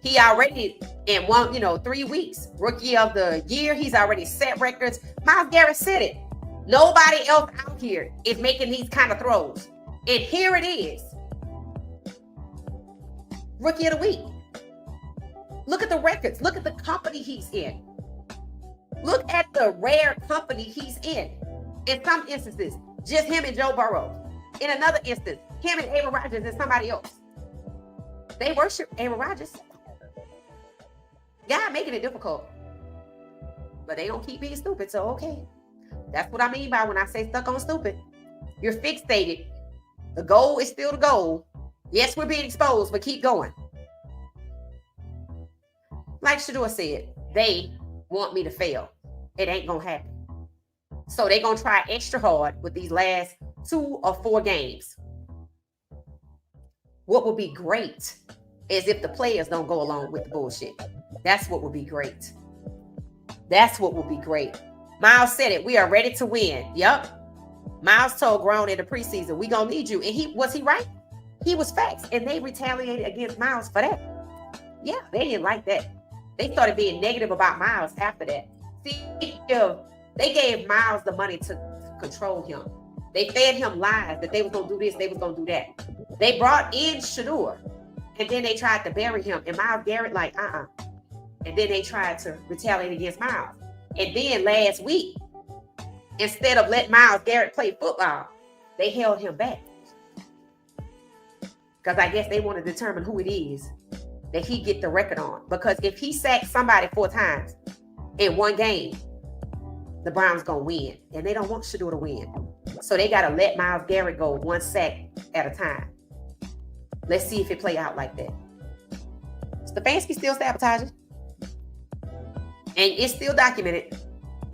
he already in 3 weeks, rookie of the year, he's already set records. Myles Garrett said it. Nobody else out here is making these kind of throws. And here it is. Rookie of the week. Look at the records. Look at the company he's in. Look at the rare company he's in. In some instances, just him and Joe Burrow. In another instance, him and Aaron Rodgers and somebody else. They worship Aaron Rodgers. Yeah, making it difficult. But they don't keep being stupid, so okay. That's what I mean by when I say stuck on stupid. You're fixated. The goal is still the goal. Yes, we're being exposed, but keep going. Like Shedeur said, they want me to fail. It ain't gonna happen. So they're gonna try extra hard with these last 2 or 4 games. What would be great is if the players don't go along with the bullshit. That's what would be great. That's what would be great. Myles said it. We are ready to win. Yep. Myles told Grown in the preseason, we gonna need you. And was he right? He was facts. And they retaliated against Myles for that. Yeah, they didn't like that. They started being negative about Myles after that. See, they gave Myles the money to control him. They fed him lies that they was gonna do this, they was gonna do that. They brought in Shedeur, and then they tried to bury him. And Myles Garrett And then they tried to retaliate against Myles. And then last week, instead of letting Myles Garrett play football, they held him back. Because I guess they want to determine who it is that he get the record on. Because if he sacks somebody 4 times in one game, the Browns gonna win. And they don't want Shedeur to win. So they gotta let Myles Garrett go 1 sack at a time. Let's see if it play out like that. Stefanski still sabotaging. And it's still documented.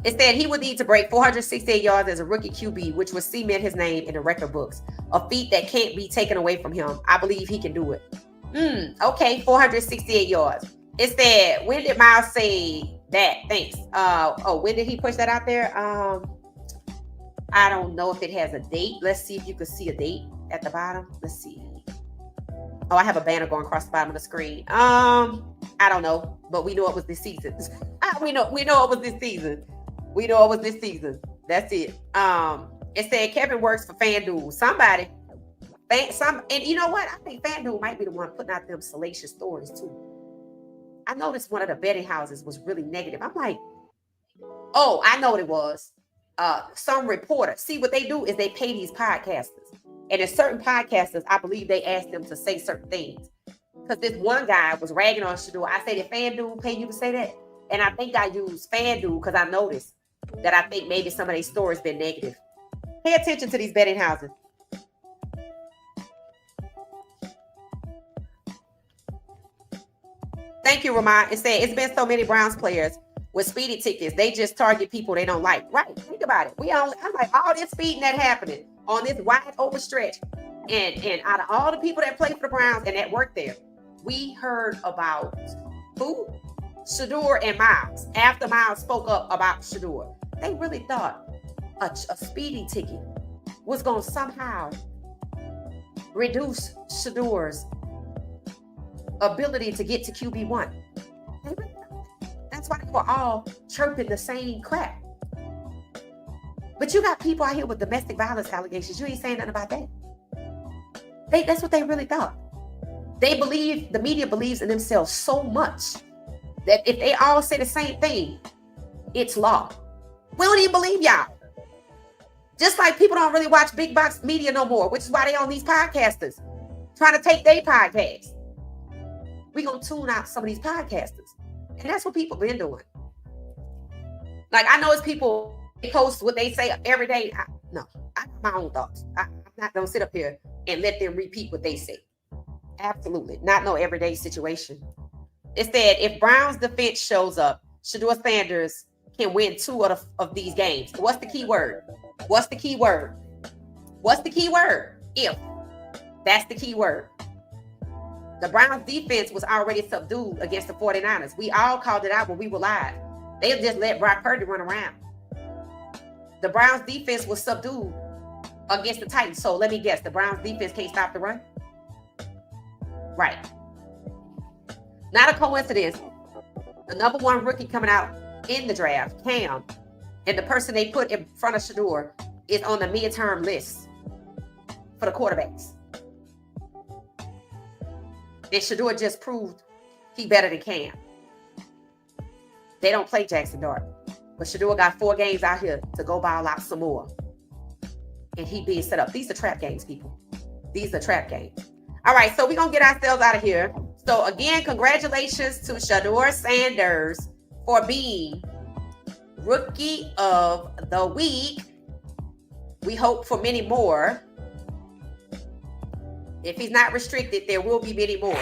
It said he would need to break 468 yards as a rookie QB, which would cement his name in the record books. A feat that can't be taken away from him. I believe he can do it. Okay, 468 yards. It said, when did Myles say that? Thanks. When did he push that out there? I don't know if it has a date. Let's see if you can see a date at the bottom. Let's see. Oh, I have a banner going across the bottom of the screen. I don't know, but we know it was this season. we know it was this season. We know it was this season. That's it. It said Kevin works for FanDuel. And you know what? I think FanDuel might be the one putting out them salacious stories too. I noticed one of the betting houses was really negative. I'm like, oh, I know what it was. some reporter. See, what they do is they pay these podcasters. And in certain podcasters, I believe they ask them to say certain things. Because this one guy was ragging on Shedeur. I said, did FanDuel pay you to say that? And I think I used FanDuel because I noticed that I think maybe some of these stories been negative. Pay attention to these betting houses. Thank you, Ramon. It said, it's been so many Browns players with speeding tickets. They just target people they don't like. Right. Think about it. I'm like, all this speeding that happening on this wide open stretch. And out of all the people that play for the Browns and that work there, we heard about who? Shedeur and Miles. After Miles spoke up about Shedeur, they really thought a speeding ticket was going to somehow reduce Shedeur's ability to get to QB1. That's why they were all chirping the same crap. But you got people out here with domestic violence allegations. You ain't saying nothing about that. That's what they really thought. The media believes in themselves so much that if they all say the same thing, it's law. We don't even believe y'all. Just like people don't really watch big box media no more, which is why they on these podcasters trying to take their podcast. We're going to tune out some of these podcasters. And that's what people been doing. Like, I know it's people, they post what they say every day. I have my own thoughts. I'm not going to sit up here and let them repeat what they say. Absolutely. Not no everyday situation. It said, if Brown's defense shows up, Shedeur Sanders can win 2 of these games. What's the key word? What's the key word? What's the key word? If. That's the key word. The Browns defense was already subdued against the 49ers. We all called it out when we were live. They just let Brock Purdy run around. The Browns defense was subdued against the Titans. So let me guess, the Browns defense can't stop the run? Right. Not a coincidence. The number 1 rookie coming out in the draft, Cam, and the person they put in front of Shedeur is on the midterm list for the quarterbacks. And Shedeur just proved he better than Cam. They don't play Jackson Dart. But Shedeur got 4 games out here to go ball out some more. And he being set up. These are trap games, people. These are trap games. All right, so we're going to get ourselves out of here. So again, congratulations to Shedeur Sanders for being Rookie of the Week. We hope for many more. If he's not restricted, there will be many more.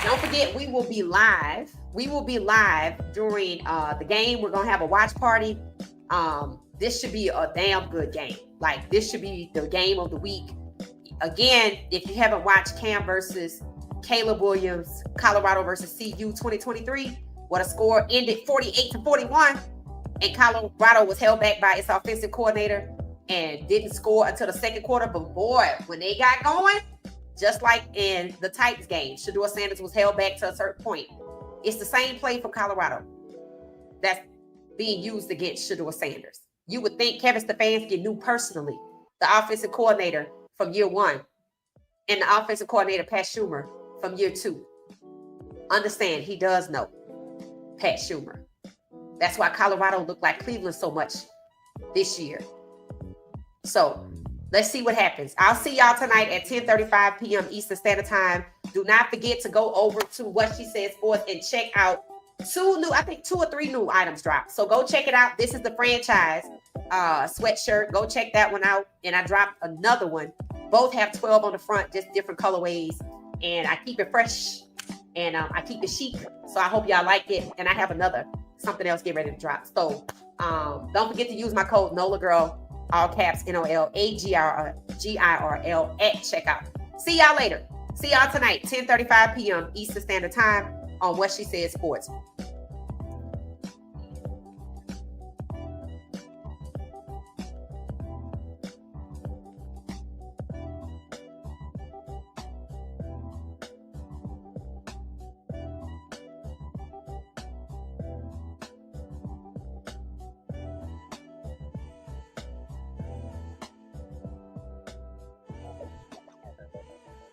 Don't forget, we will be live. We will be live during the game. We're going to have a watch party. This should be a damn good game. Like, this should be the game of the week. Again, if you haven't watched Cam versus Caleb Williams, Colorado versus CU 2023, what a score ended 48-41. And Colorado was held back by its offensive coordinator and didn't score until the second quarter. But boy, when they got going, just like in the Titans game, Shedeur Sanders was held back to a certain point. It's the same play from Colorado that's being used against Shedeur Sanders. You would think Kevin Stefanski knew personally the offensive coordinator from year 1 and the offensive coordinator, Pat Schumer, from year 2. Understand, he does know Pat Schumer. That's why Colorado looked like Cleveland so much this year. So let's see what happens. I'll see y'all tonight at 10:35 p.m. Eastern Standard Time. Do not forget to go over to What She Said Sports and check out 2 or 3 new items dropped. So go check it out. This is the franchise sweatshirt. Go check that one out. And I dropped another one. Both have 12 on the front, just different colorways. And I keep it fresh and I keep it chic. So I hope y'all like it. And I have something else get ready to drop. So don't forget to use my code NOLAGIRL, all caps, NOLAGIRL at checkout. See y'all later. See y'all tonight, 10:35 p.m. Eastern Standard Time on What She Said Sports.